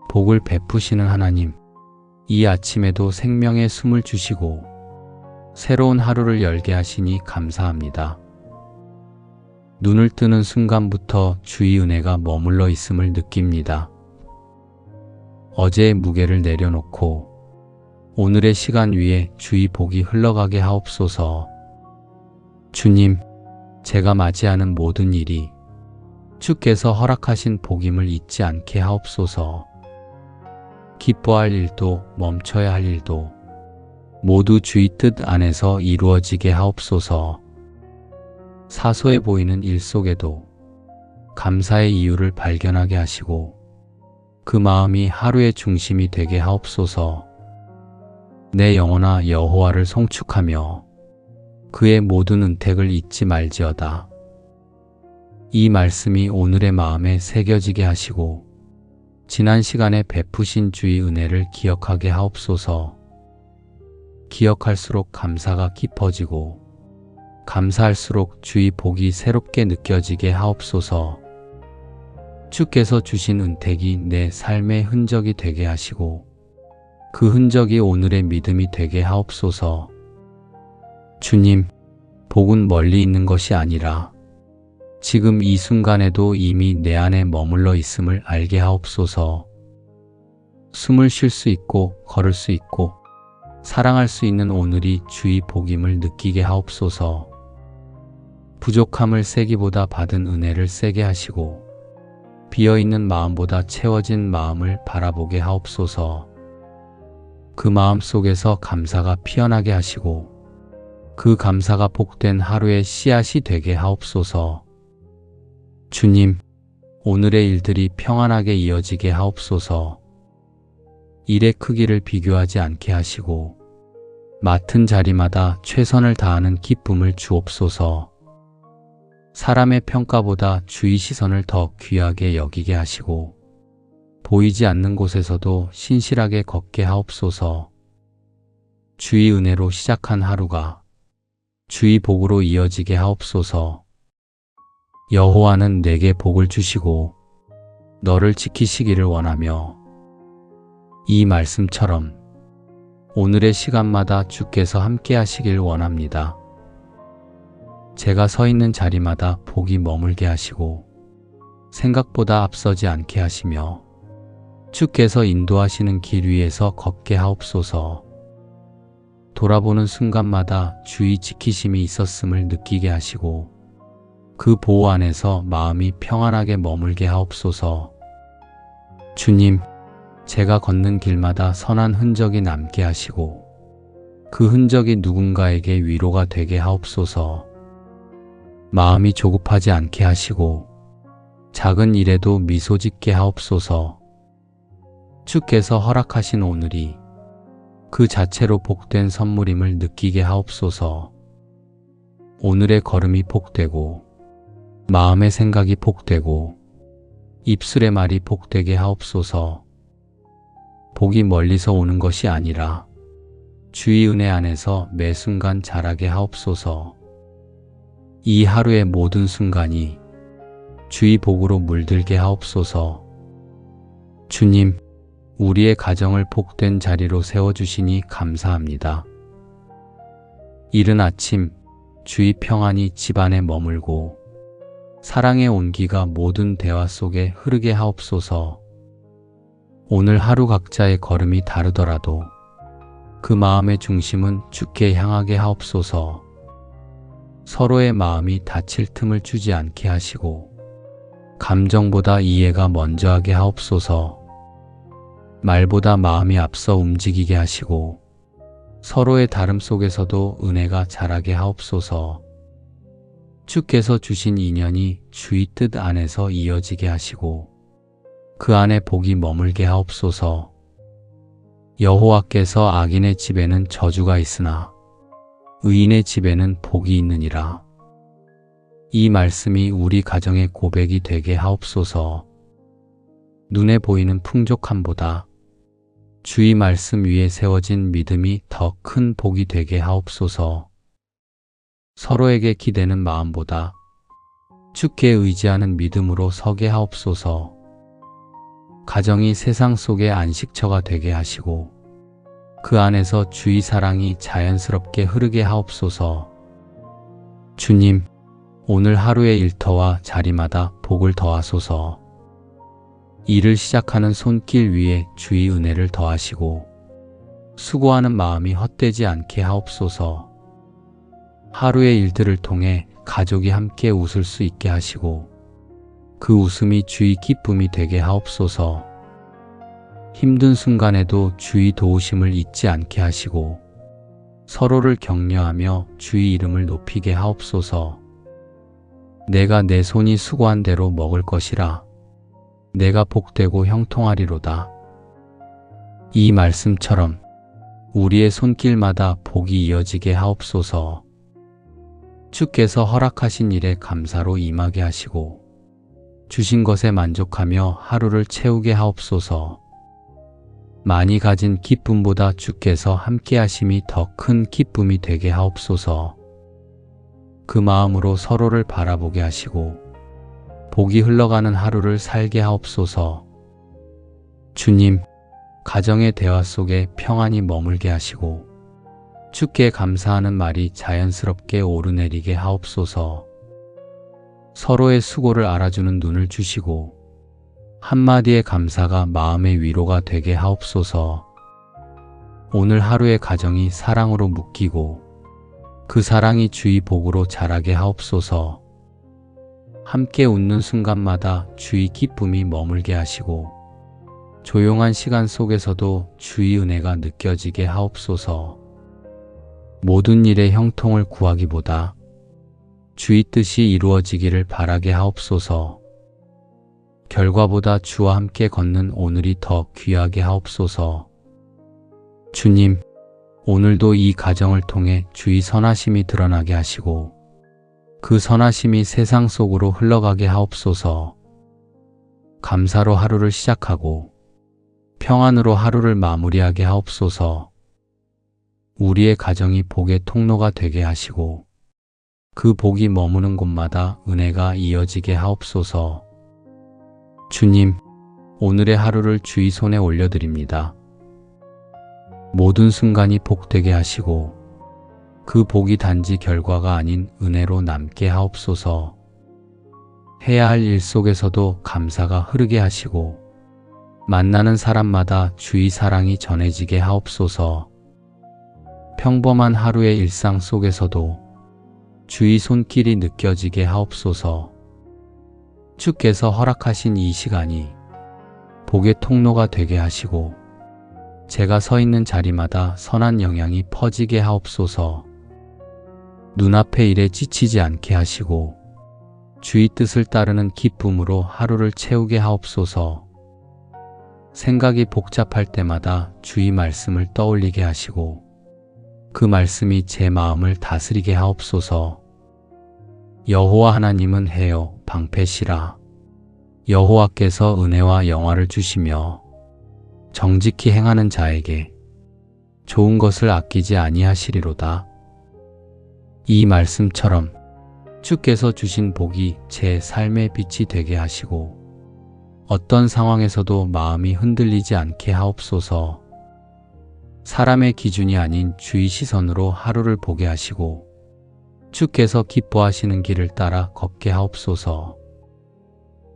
복을 베푸시는 하나님, 이 아침에도 생명의 숨을 주시고 새로운 하루를 열게 하시니 감사합니다. 눈을 뜨는 순간부터 주의 은혜가 머물러 있음을 느낍니다. 어제의 무게를 내려놓고 오늘의 시간 위에 주의 복이 흘러가게 하옵소서. 주님, 제가 맞이하는 모든 일이 주께서 허락하신 복임을 잊지 않게 하옵소서. 기뻐할 일도 멈춰야 할 일도 모두 주의 뜻 안에서 이루어지게 하옵소서. 사소해 보이는 일 속에도 감사의 이유를 발견하게 하시고 그 마음이 하루의 중심이 되게 하옵소서. 내 영혼아 여호와를 송축하며 그의 모든 은택을 잊지 말지어다. 이 말씀이 오늘의 마음에 새겨지게 하시고 지난 시간에 베푸신 주의 은혜를 기억하게 하옵소서. 기억할수록 감사가 깊어지고 감사할수록 주의 복이 새롭게 느껴지게 하옵소서. 주께서 주신 은택이 내 삶의 흔적이 되게 하시고 그 흔적이 오늘의 믿음이 되게 하옵소서. 주님, 복은 멀리 있는 것이 아니라 지금 이 순간에도 이미 내 안에 머물러 있음을 알게 하옵소서. 숨을 쉴 수 있고 걸을 수 있고 사랑할 수 있는 오늘이 주의 복임을 느끼게 하옵소서. 부족함을 세기보다 받은 은혜를 세게 하시고 비어있는 마음보다 채워진 마음을 바라보게 하옵소서. 그 마음 속에서 감사가 피어나게 하시고 그 감사가 복된 하루의 씨앗이 되게 하옵소서. 주님, 오늘의 일들이 평안하게 이어지게 하옵소서. 일의 크기를 비교하지 않게 하시고 맡은 자리마다 최선을 다하는 기쁨을 주옵소서. 사람의 평가보다 주의 시선을 더 귀하게 여기게 하시고 보이지 않는 곳에서도 신실하게 걷게 하옵소서. 주의 은혜로 시작한 하루가 주의 복으로 이어지게 하옵소서. 여호와는 내게 복을 주시고 너를 지키시기를 원하며 이 말씀처럼 오늘의 시간마다 주께서 함께 하시길 원합니다. 제가 서 있는 자리마다 복이 머물게 하시고 생각보다 앞서지 않게 하시며 주께서 인도하시는 길 위에서 걷게 하옵소서. 돌아보는 순간마다 주의 지키심이 있었음을 느끼게 하시고 그 보호 안에서 마음이 평안하게 머물게 하옵소서. 주님, 제가 걷는 길마다 선한 흔적이 남게 하시고 그 흔적이 누군가에게 위로가 되게 하옵소서. 마음이 조급하지 않게 하시고 작은 일에도 미소 짓게 하옵소서. 주께서 허락하신 오늘이 그 자체로 복된 선물임을 느끼게 하옵소서. 오늘의 걸음이 복되고 마음의 생각이 복되고 입술의 말이 복되게 하옵소서. 복이 멀리서 오는 것이 아니라 주의 은혜 안에서 매 순간 자라게 하옵소서. 이 하루의 모든 순간이 주의 복으로 물들게 하옵소서. 주님, 우리의 가정을 복된 자리로 세워주시니 감사합니다. 이른 아침 주의 평안이 집안에 머물고 사랑의 온기가 모든 대화 속에 흐르게 하옵소서. 오늘 하루 각자의 걸음이 다르더라도 그 마음의 중심은 주께 향하게 하옵소서. 서로의 마음이 다칠 틈을 주지 않게 하시고 감정보다 이해가 먼저 하게 하옵소서. 말보다 마음이 앞서 움직이게 하시고 서로의 다름 속에서도 은혜가 자라게 하옵소서. 주께서 주신 인연이 주의 뜻 안에서 이어지게 하시고 그 안에 복이 머물게 하옵소서. 여호와께서 악인의 집에는 저주가 있으나 의인의 집에는 복이 있느니라. 이 말씀이 우리 가정의 고백이 되게 하옵소서. 눈에 보이는 풍족함보다 주의 말씀 위에 세워진 믿음이 더 큰 복이 되게 하옵소서. 서로에게 기대는 마음보다 주께 의지하는 믿음으로 서게 하옵소서. 가정이 세상 속의 안식처가 되게 하시고 그 안에서 주의 사랑이 자연스럽게 흐르게 하옵소서. 주님, 오늘 하루의 일터와 자리마다 복을 더하소서. 일을 시작하는 손길 위에 주의 은혜를 더하시고 수고하는 마음이 헛되지 않게 하옵소서. 하루의 일들을 통해 가족이 함께 웃을 수 있게 하시고 그 웃음이 주의 기쁨이 되게 하옵소서. 힘든 순간에도 주의 도우심을 잊지 않게 하시고 서로를 격려하며 주의 이름을 높이게 하옵소서. 내가 내 손이 수고한 대로 먹을 것이라. 내가 복되고 형통하리로다. 이 말씀처럼 우리의 손길마다 복이 이어지게 하옵소서. 주께서 허락하신 일에 감사로 임하게 하시고 주신 것에 만족하며 하루를 채우게 하옵소서. 많이 가진 기쁨보다 주께서 함께 하심이 더 큰 기쁨이 되게 하옵소서. 그 마음으로 서로를 바라보게 하시고 복이 흘러가는 하루를 살게 하옵소서. 주님, 가정의 대화 속에 평안이 머물게 하시고 주께 감사하는 말이 자연스럽게 오르내리게 하옵소서. 서로의 수고를 알아주는 눈을 주시고 한마디의 감사가 마음의 위로가 되게 하옵소서. 오늘 하루의 가정이 사랑으로 묶이고 그 사랑이 주의 복으로 자라게 하옵소서. 함께 웃는 순간마다 주의 기쁨이 머물게 하시고 조용한 시간 속에서도 주의 은혜가 느껴지게 하옵소서. 모든 일의 형통을 구하기보다 주의 뜻이 이루어지기를 바라게 하옵소서. 결과보다 주와 함께 걷는 오늘이 더 귀하게 하옵소서. 주님, 오늘도 이 가정을 통해 주의 선하심이 드러나게 하시고 그 선하심이 세상 속으로 흘러가게 하옵소서. 감사로 하루를 시작하고 평안으로 하루를 마무리하게 하옵소서. 우리의 가정이 복의 통로가 되게 하시고 그 복이 머무는 곳마다 은혜가 이어지게 하옵소서. 주님, 오늘의 하루를 주의 손에 올려드립니다. 모든 순간이 복되게 하시고 그 복이 단지 결과가 아닌 은혜로 남게 하옵소서. 해야 할 일 속에서도 감사가 흐르게 하시고 만나는 사람마다 주의 사랑이 전해지게 하옵소서. 평범한 하루의 일상 속에서도 주의 손길이 느껴지게 하옵소서. 주께서 허락하신 이 시간이 복의 통로가 되게 하시고 제가 서 있는 자리마다 선한 영향이 퍼지게 하옵소서. 눈앞의 일에 지치지 않게 하시고 주의 뜻을 따르는 기쁨으로 하루를 채우게 하옵소서. 생각이 복잡할 때마다 주의 말씀을 떠올리게 하시고 그 말씀이 제 마음을 다스리게 하옵소서. 여호와 하나님은 해요 방패시라. 여호와께서 은혜와 영화를 주시며 정직히 행하는 자에게 좋은 것을 아끼지 아니하시리로다. 이 말씀처럼 주께서 주신 복이 제 삶의 빛이 되게 하시고 어떤 상황에서도 마음이 흔들리지 않게 하옵소서. 사람의 기준이 아닌 주의 시선으로 하루를 보게 하시고 주께서 기뻐하시는 길을 따라 걷게 하옵소서.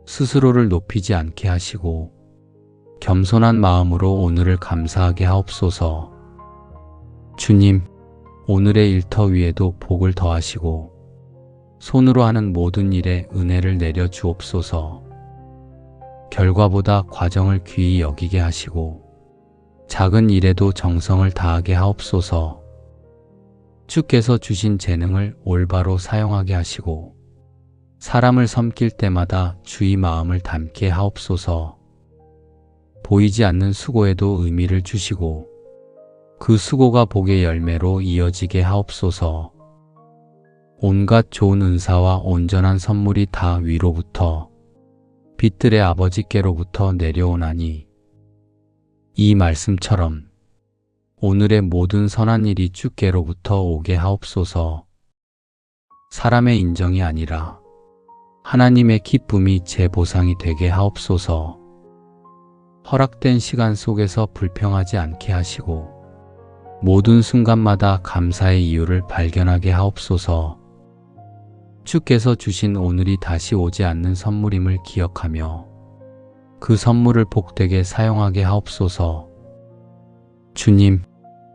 스스로를 높이지 않게 하시고 겸손한 마음으로 오늘을 감사하게 하옵소서. 주님, 오늘의 일터 위에도 복을 더하시고 손으로 하는 모든 일에 은혜를 내려 주옵소서. 결과보다 과정을 귀히 여기게 하시고 작은 일에도 정성을 다하게 하옵소서. 주께서 주신 재능을 올바로 사용하게 하시고 사람을 섬길 때마다 주의 마음을 담게 하옵소서. 보이지 않는 수고에도 의미를 주시고 그 수고가 복의 열매로 이어지게 하옵소서. 온갖 좋은 은사와 온전한 선물이 다 위로부터 빛들의 아버지께로부터 내려오나니 이 말씀처럼 오늘의 모든 선한 일이 주께로부터 오게 하옵소서. 사람의 인정이 아니라 하나님의 기쁨이 제 보상이 되게 하옵소서. 허락된 시간 속에서 불평하지 않게 하시고 모든 순간마다 감사의 이유를 발견하게 하옵소서. 주께서 주신 오늘이 다시 오지 않는 선물임을 기억하며 그 선물을 복되게 사용하게 하옵소서. 주님,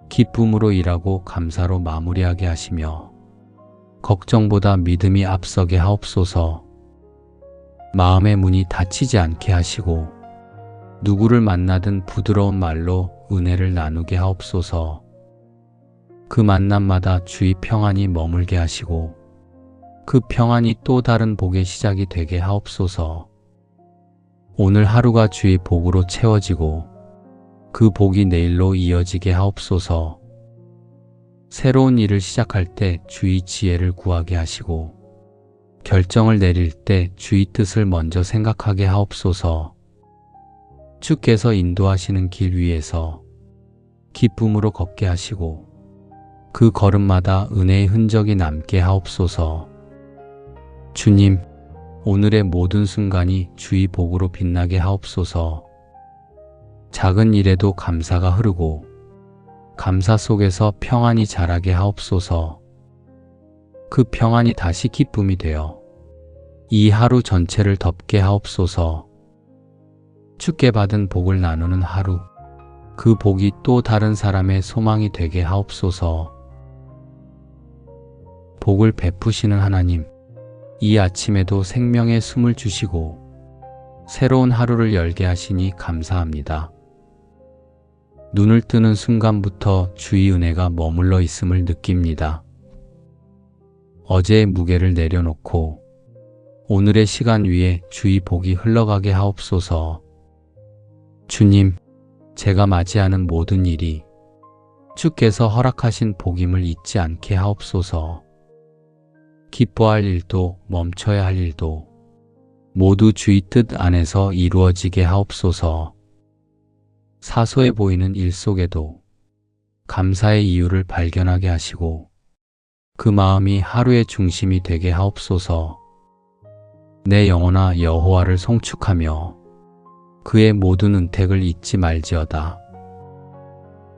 기쁨으로 일하고 감사로 마무리하게 하시며 걱정보다 믿음이 앞서게 하옵소서. 마음의 문이 닫히지 않게 하시고 누구를 만나든 부드러운 말로 은혜를 나누게 하옵소서. 그 만남마다 주의 평안이 머물게 하시고 그 평안이 또 다른 복의 시작이 되게 하옵소서. 오늘 하루가 주의 복으로 채워지고 그 복이 내일로 이어지게 하옵소서. 새로운 일을 시작할 때 주의 지혜를 구하게 하시고 결정을 내릴 때 주의 뜻을 먼저 생각하게 하옵소서. 주께서 인도하시는 길 위에서 기쁨으로 걷게 하시고 그 걸음마다 은혜의 흔적이 남게 하옵소서. 주님, 오늘의 모든 순간이 주의 복으로 빛나게 하옵소서. 작은 일에도 감사가 흐르고 감사 속에서 평안이 자라게 하옵소서. 그 평안이 다시 기쁨이 되어 이 하루 전체를 덮게 하옵소서. 주께 받은 복을 나누는 하루, 그 복이 또 다른 사람의 소망이 되게 하옵소서. 복을 베푸시는 하나님, 이 아침에도 생명의 숨을 주시고 새로운 하루를 열게 하시니 감사합니다. 눈을 뜨는 순간부터 주의 은혜가 머물러 있음을 느낍니다. 어제의 무게를 내려놓고 오늘의 시간 위에 주의 복이 흘러가게 하옵소서. 주님, 제가 맞이하는 모든 일이 주께서 허락하신 복임을 잊지 않게 하옵소서. 기뻐할 일도 멈춰야 할 일도 모두 주의 뜻 안에서 이루어지게 하옵소서. 사소해 보이는 일 속에도 감사의 이유를 발견하게 하시고 그 마음이 하루의 중심이 되게 하옵소서. 내 영혼아 여호와를 송축하며 그의 모든 은택을 잊지 말지어다.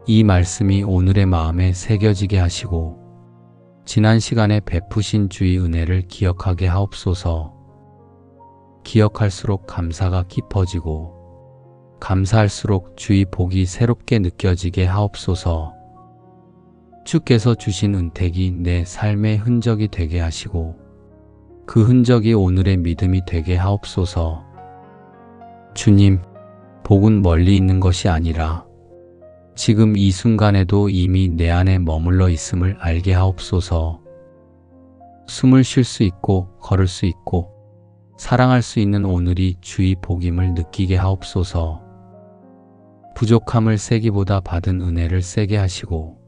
이 말씀이 오늘의 마음에 새겨지게 하시고 지난 시간에 베푸신 주의 은혜를 기억하게 하옵소서. 기억할수록 감사가 깊어지고 감사할수록 주의 복이 새롭게 느껴지게 하옵소서. 주께서 주신 은택이 내 삶의 흔적이 되게 하시고 그 흔적이 오늘의 믿음이 되게 하옵소서. 주님, 복은 멀리 있는 것이 아니라 지금 이 순간에도 이미 내 안에 머물러 있음을 알게 하옵소서. 숨을 쉴 수 있고 걸을 수 있고 사랑할 수 있는 오늘이 주의 복임을 느끼게 하옵소서. 부족함을 세기보다 받은 은혜를 세게 하시고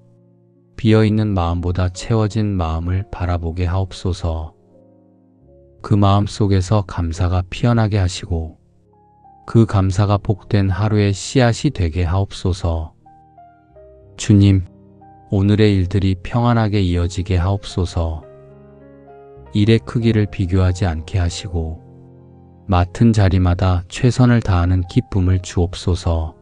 비어있는 마음보다 채워진 마음을 바라보게 하옵소서. 그 마음 속에서 감사가 피어나게 하시고 그 감사가 복된 하루의 씨앗이 되게 하옵소서. 주님, 오늘의 일들이 평안하게 이어지게 하옵소서. 일의 크기를 비교하지 않게 하시고 맡은 자리마다 최선을 다하는 기쁨을 주옵소서.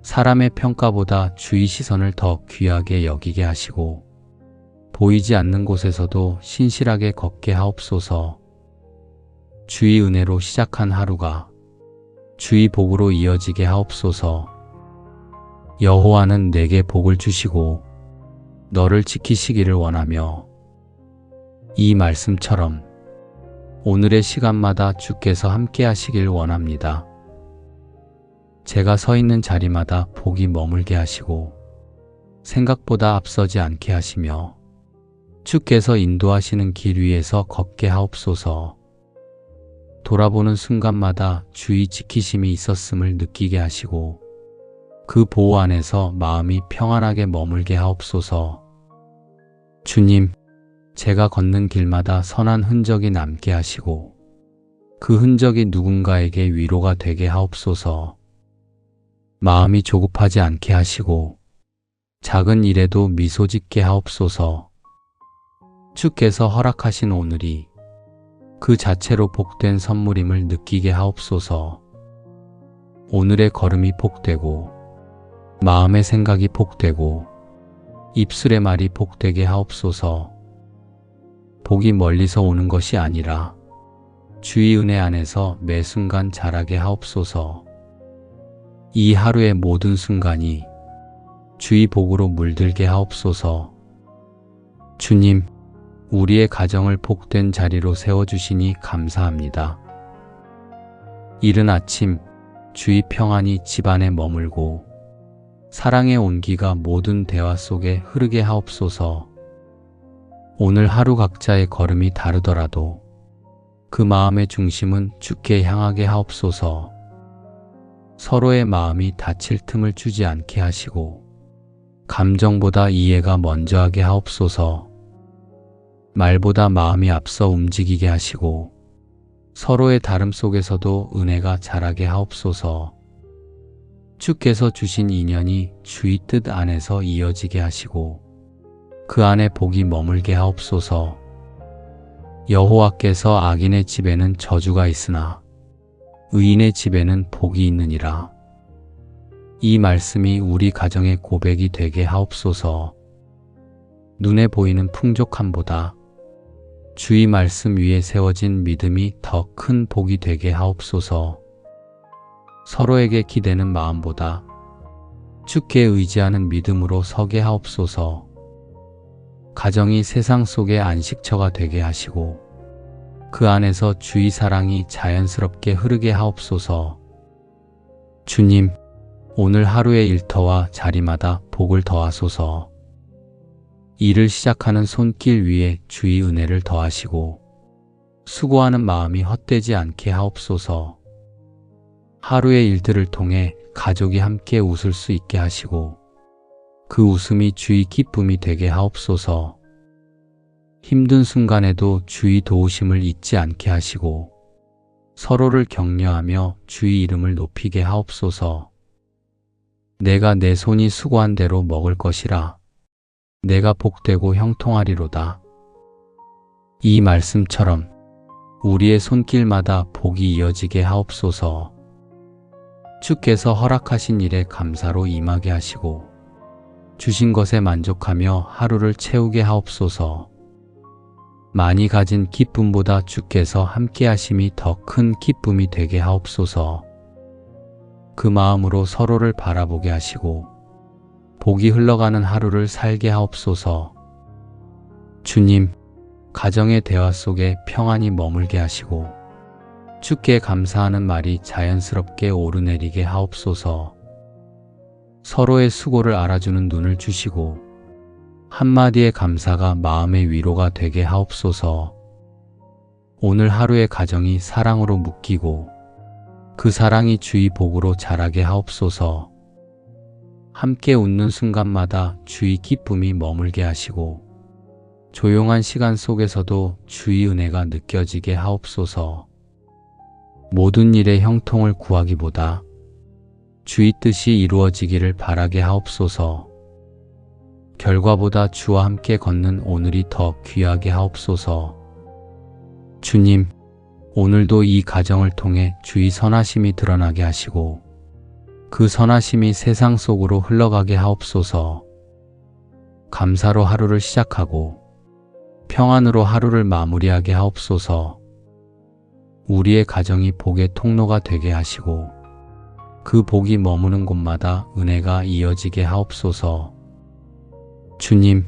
사람의 평가보다 주의 시선을 더 귀하게 여기게 하시고 보이지 않는 곳에서도 신실하게 걷게 하옵소서. 주의 은혜로 시작한 하루가 주의 복으로 이어지게 하옵소서. 여호와는 내게 복을 주시고 너를 지키시기를 원하며 이 말씀처럼 오늘의 시간마다 주께서 함께 하시길 원합니다. 제가 서 있는 자리마다 복이 머물게 하시고 생각보다 앞서지 않게 하시며 주께서 인도하시는 길 위에서 걷게 하옵소서. 돌아보는 순간마다 주의 지키심이 있었음을 느끼게 하시고 그 보호 안에서 마음이 평안하게 머물게 하옵소서. 주님, 제가 걷는 길마다 선한 흔적이 남게 하시고 그 흔적이 누군가에게 위로가 되게 하옵소서. 마음이 조급하지 않게 하시고 작은 일에도 미소 짓게 하옵소서. 주께서 허락하신 오늘이 그 자체로 복된 선물임을 느끼게 하옵소서. 오늘의 걸음이 복되고 마음의 생각이 복되고 입술의 말이 복되게 하옵소서. 복이 멀리서 오는 것이 아니라 주의 은혜 안에서 매 순간 자라게 하옵소서. 이 하루의 모든 순간이 주의 복으로 물들게 하옵소서. 주님, 우리의 가정을 복된 자리로 세워주시니 감사합니다. 이른 아침 주의 평안이 집안에 머물고 사랑의 온기가 모든 대화 속에 흐르게 하옵소서. 오늘 하루 각자의 걸음이 다르더라도 그 마음의 중심은 주께 향하게 하옵소서. 서로의 마음이 다칠 틈을 주지 않게 하시고 감정보다 이해가 먼저 하게 하옵소서. 말보다 마음이 앞서 움직이게 하시고 서로의 다름 속에서도 은혜가 자라게 하옵소서. 주께서 주신 인연이 주의 뜻 안에서 이어지게 하시고 그 안에 복이 머물게 하옵소서. 여호와께서 악인의 집에는 저주가 있으나 의인의 집에는 복이 있느니라. 이 말씀이 우리 가정의 고백이 되게 하옵소서. 눈에 보이는 풍족함보다 주의 말씀 위에 세워진 믿음이 더 큰 복이 되게 하옵소서. 서로에게 기대는 마음보다 주께 의지하는 믿음으로 서게 하옵소서. 가정이 세상 속의 안식처가 되게 하시고 그 안에서 주의 사랑이 자연스럽게 흐르게 하옵소서. 주님, 오늘 하루의 일터와 자리마다 복을 더하소서. 일을 시작하는 손길 위에 주의 은혜를 더하시고 수고하는 마음이 헛되지 않게 하옵소서. 하루의 일들을 통해 가족이 함께 웃을 수 있게 하시고 그 웃음이 주의 기쁨이 되게 하옵소서. 힘든 순간에도 주의 도우심을 잊지 않게 하시고 서로를 격려하며 주의 이름을 높이게 하옵소서. 내가 내 손이 수고한 대로 먹을 것이라. 내가 복되고 형통하리로다. 이 말씀처럼 우리의 손길마다 복이 이어지게 하옵소서. 주께서 허락하신 일에 감사로 임하게 하시고 주신 것에 만족하며 하루를 채우게 하옵소서. 많이 가진 기쁨보다 주께서 함께 하심이 더 큰 기쁨이 되게 하옵소서. 그 마음으로 서로를 바라보게 하시고 복이 흘러가는 하루를 살게 하옵소서. 주님, 가정의 대화 속에 평안이 머물게 하시고 주께 감사하는 말이 자연스럽게 오르내리게 하옵소서. 서로의 수고를 알아주는 눈을 주시고 한마디의 감사가 마음의 위로가 되게 하옵소서. 오늘 하루의 가정이 사랑으로 묶이고 그 사랑이 주의 복으로 자라게 하옵소서. 함께 웃는 순간마다 주의 기쁨이 머물게 하시고 조용한 시간 속에서도 주의 은혜가 느껴지게 하옵소서. 모든 일의 형통을 구하기보다 주의 뜻이 이루어지기를 바라게 하옵소서. 결과보다 주와 함께 걷는 오늘이 더 귀하게 하옵소서. 주님, 오늘도 이 가정을 통해 주의 선하심이 드러나게 하시고 그 선하심이 세상 속으로 흘러가게 하옵소서. 감사로 하루를 시작하고 평안으로 하루를 마무리하게 하옵소서. 우리의 가정이 복의 통로가 되게 하시고 그 복이 머무는 곳마다 은혜가 이어지게 하옵소서. 주님,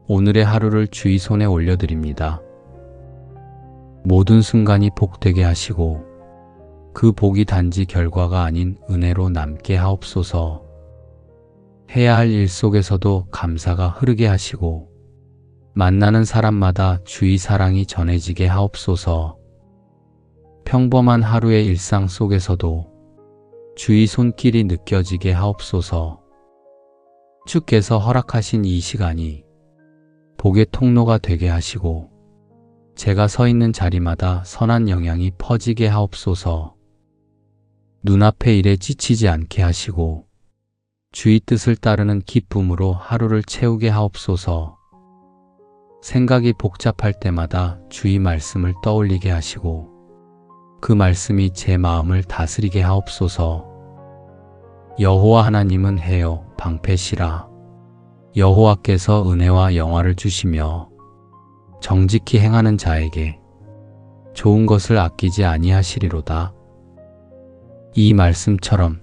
오늘의 하루를 주의 손에 올려드립니다. 모든 순간이 복되게 하시고 그 복이 단지 결과가 아닌 은혜로 남게 하옵소서. 해야 할 일 속에서도 감사가 흐르게 하시고 만나는 사람마다 주의 사랑이 전해지게 하옵소서. 평범한 하루의 일상 속에서도 주의 손길이 느껴지게 하옵소서. 주께서 허락하신 이 시간이 복의 통로가 되게 하시고 제가 서 있는 자리마다 선한 영향이 퍼지게 하옵소서. 눈앞의 일에 지치지 않게 하시고 주의 뜻을 따르는 기쁨으로 하루를 채우게 하옵소서. 생각이 복잡할 때마다 주의 말씀을 떠올리게 하시고 그 말씀이 제 마음을 다스리게 하옵소서. 여호와 하나님은 해요 방패시라. 여호와께서 은혜와 영화를 주시며 정직히 행하는 자에게 좋은 것을 아끼지 아니하시리로다. 이 말씀처럼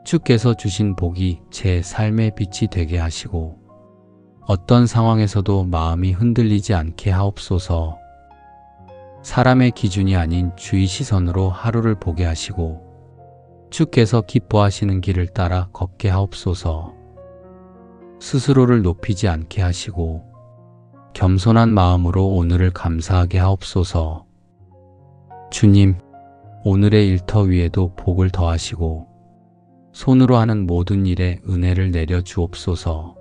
주께서 주신 복이 제 삶의 빛이 되게 하시고 어떤 상황에서도 마음이 흔들리지 않게 하옵소서. 사람의 기준이 아닌 주의 시선으로 하루를 보게 하시고 주께서 기뻐하시는 길을 따라 걷게 하옵소서. 스스로를 높이지 않게 하시고 겸손한 마음으로 오늘을 감사하게 하옵소서. 주님, 오늘의 일터 위에도 복을 더하시고 손으로 하는 모든 일에 은혜를 내려 주옵소서.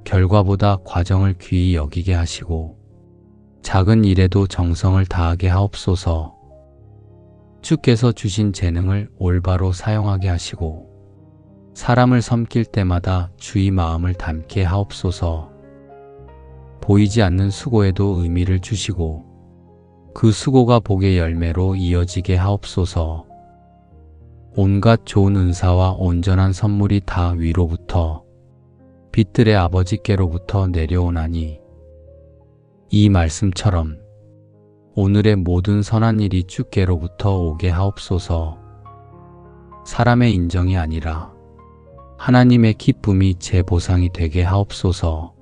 결과보다 과정을 귀히 여기게 하시고 작은 일에도 정성을 다하게 하옵소서. 주께서 주신 재능을 올바로 사용하게 하시고 사람을 섬길 때마다 주의 마음을 담게 하옵소서. 보이지 않는 수고에도 의미를 주시고 그 수고가 복의 열매로 이어지게 하옵소서. 온갖 좋은 은사와 온전한 선물이 다 위로부터 빛들의 아버지께로부터 내려오나니 이 말씀처럼 오늘의 모든 선한 일이 주께로부터 오게 하옵소서. 사람의 인정이 아니라 하나님의 기쁨이 제 보상이 되게 하옵소서.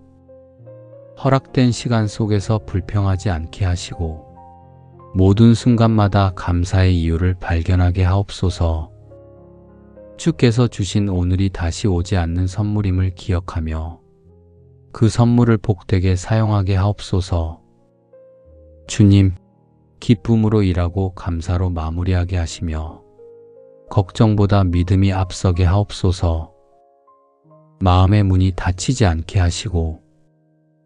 허락된 시간 속에서 불평하지 않게 하시고 모든 순간마다 감사의 이유를 발견하게 하옵소서. 주께서 주신 오늘이 다시 오지 않는 선물임을 기억하며 그 선물을 복되게 사용하게 하옵소서. 주님, 기쁨으로 일하고 감사로 마무리하게 하시며 걱정보다 믿음이 앞서게 하옵소서. 마음의 문이 닫히지 않게 하시고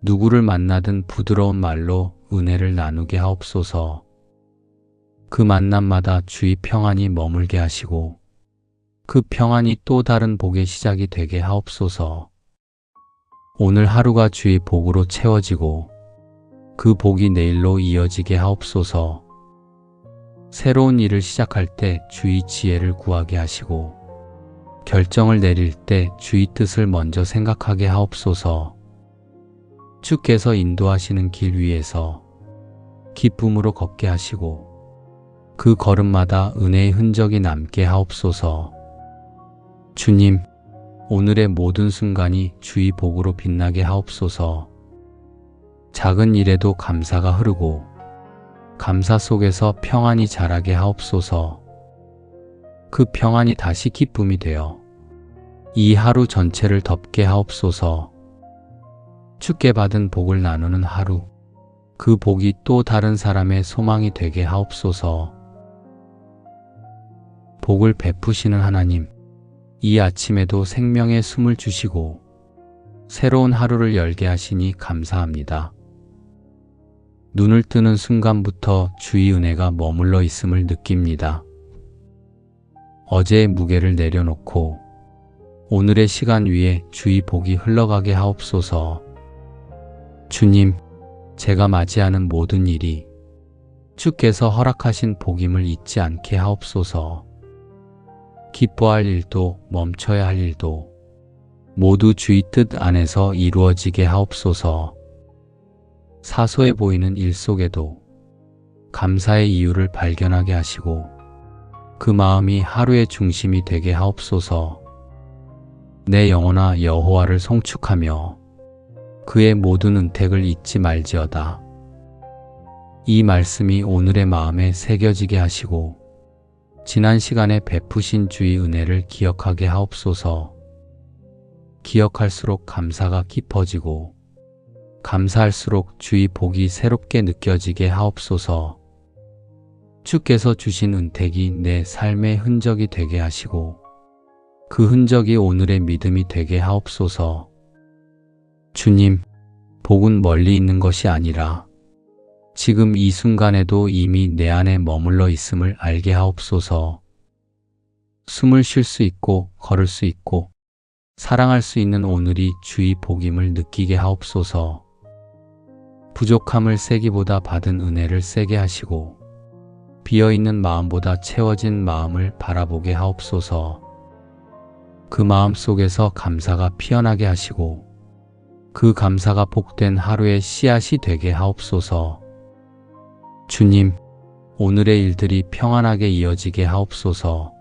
누구를 만나든 부드러운 말로 은혜를 나누게 하옵소서. 그 만남마다 주의 평안이 머물게 하시고 그 평안이 또 다른 복의 시작이 되게 하옵소서. 오늘 하루가 주의 복으로 채워지고 그 복이 내일로 이어지게 하옵소서. 새로운 일을 시작할 때 주의 지혜를 구하게 하시고 결정을 내릴 때 주의 뜻을 먼저 생각하게 하옵소서. 주께서 인도하시는 길 위에서 기쁨으로 걷게 하시고 그 걸음마다 은혜의 흔적이 남게 하옵소서. 주님, 오늘의 모든 순간이 주의 복으로 빛나게 하옵소서. 작은 일에도 감사가 흐르고 감사 속에서 평안이 자라게 하옵소서. 그 평안이 다시 기쁨이 되어 이 하루 전체를 덮게 하옵소서. 주께 받은 복을 나누는 하루, 그 복이 또 다른 사람의 소망이 되게 하옵소서. 복을 베푸시는 하나님, 이 아침에도 생명의 숨을 주시고 새로운 하루를 열게 하시니 감사합니다. 눈을 뜨는 순간부터 주의 은혜가 머물러 있음을 느낍니다. 어제의 무게를 내려놓고 오늘의 시간 위에 주의 복이 흘러가게 하옵소서. 주님, 제가 맞이하는 모든 일이 주께서 허락하신 복임을 잊지 않게 하옵소서. 기뻐할 일도 멈춰야 할 일도 모두 주의 뜻 안에서 이루어지게 하옵소서. 사소해 보이는 일 속에도 감사의 이유를 발견하게 하시고 그 마음이 하루의 중심이 되게 하옵소서. 내 영혼아 여호와를 송축하며 그의 모든 은택을 잊지 말지어다. 이 말씀이 오늘의 마음에 새겨지게 하시고 지난 시간에 베푸신 주의 은혜를 기억하게 하옵소서. 기억할수록 감사가 깊어지고 감사할수록 주의 복이 새롭게 느껴지게 하옵소서. 주께서 주신 은택이 내 삶의 흔적이 되게 하시고 그 흔적이 오늘의 믿음이 되게 하옵소서. 주님, 복은 멀리 있는 것이 아니라 지금 이 순간에도 이미 내 안에 머물러 있음을 알게 하옵소서. 숨을 쉴 수 있고 걸을 수 있고 사랑할 수 있는 오늘이 주의 복임을 느끼게 하옵소서. 부족함을 세기보다 받은 은혜를 세게 하시고 비어있는 마음보다 채워진 마음을 바라보게 하옵소서. 그 마음 속에서 감사가 피어나게 하시고 그 감사가 복된 하루의 씨앗이 되게 하옵소서. 주님, 오늘의 일들이 평안하게 이어지게 하옵소서.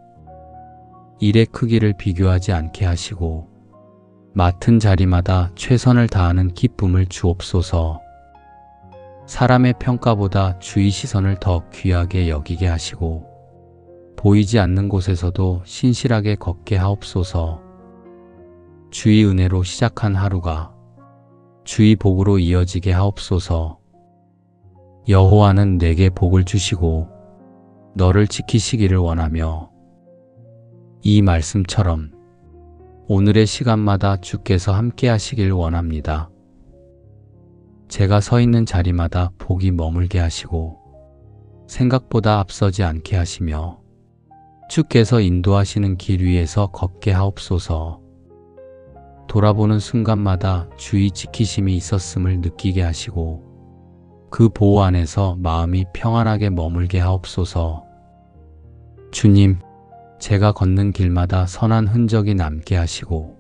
일의 크기를 비교하지 않게 하시고 맡은 자리마다 최선을 다하는 기쁨을 주옵소서. 사람의 평가보다 주의 시선을 더 귀하게 여기게 하시고 보이지 않는 곳에서도 신실하게 걷게 하옵소서. 주의 은혜로 시작한 하루가 주의 복으로 이어지게 하옵소서. 여호와는 내게 복을 주시고 너를 지키시기를 원하며 이 말씀처럼 오늘의 시간마다 주께서 함께 하시길 원합니다. 제가 서 있는 자리마다 복이 머물게 하시고 생각보다 앞서지 않게 하시며 주께서 인도하시는 길 위에서 걷게 하옵소서. 돌아보는 순간마다 주의 지키심이 있었음을 느끼게 하시고 그 보호 안에서 마음이 평안하게 머물게 하옵소서. 주님, 제가 걷는 길마다 선한 흔적이 남게 하시고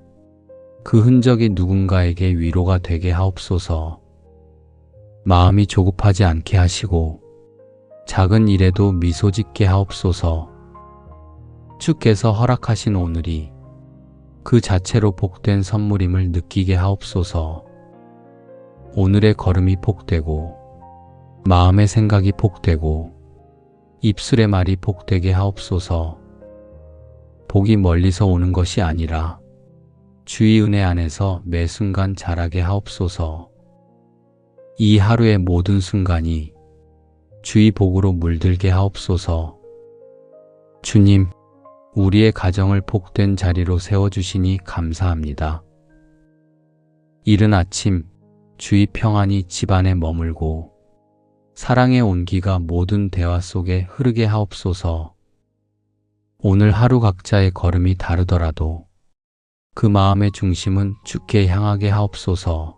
그 흔적이 누군가에게 위로가 되게 하옵소서. 마음이 조급하지 않게 하시고 작은 일에도 미소 짓게 하옵소서. 주께서 허락하신 오늘이 그 자체로 복된 선물임을 느끼게 하옵소서. 오늘의 걸음이 복되고 마음의 생각이 복되고 입술의 말이 복되게 하옵소서. 복이 멀리서 오는 것이 아니라 주의 은혜 안에서 매 순간 자라게 하옵소서. 이 하루의 모든 순간이 주의 복으로 물들게 하옵소서. 주님, 우리의 가정을 복된 자리로 세워주시니 감사합니다. 이른 아침 주의 평안이 집안에 머물고 사랑의 온기가 모든 대화 속에 흐르게 하옵소서. 오늘 하루 각자의 걸음이 다르더라도 그 마음의 중심은 주께 향하게 하옵소서.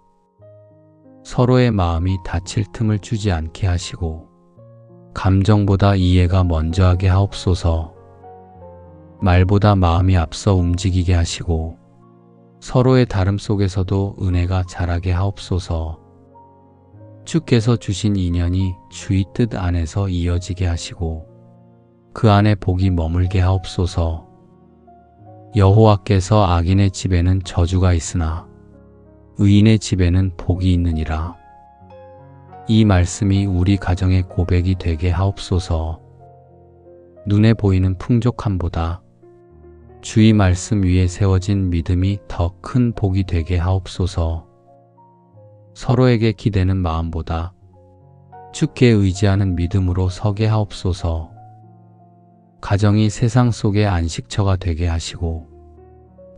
서로의 마음이 다칠 틈을 주지 않게 하시고 감정보다 이해가 먼저 하게 하옵소서. 말보다 마음이 앞서 움직이게 하시고 서로의 다름 속에서도 은혜가 자라게 하옵소서. 주께서 주신 인연이 주의 뜻 안에서 이어지게 하시고 그 안에 복이 머물게 하옵소서. 여호와께서 악인의 집에는 저주가 있으나 의인의 집에는 복이 있느니라. 이 말씀이 우리 가정의 고백이 되게 하옵소서. 눈에 보이는 풍족함보다 주의 말씀 위에 세워진 믿음이 더 큰 복이 되게 하옵소서. 서로에게 기대는 마음보다 주께 의지하는 믿음으로 서게 하옵소서. 가정이 세상 속의 안식처가 되게 하시고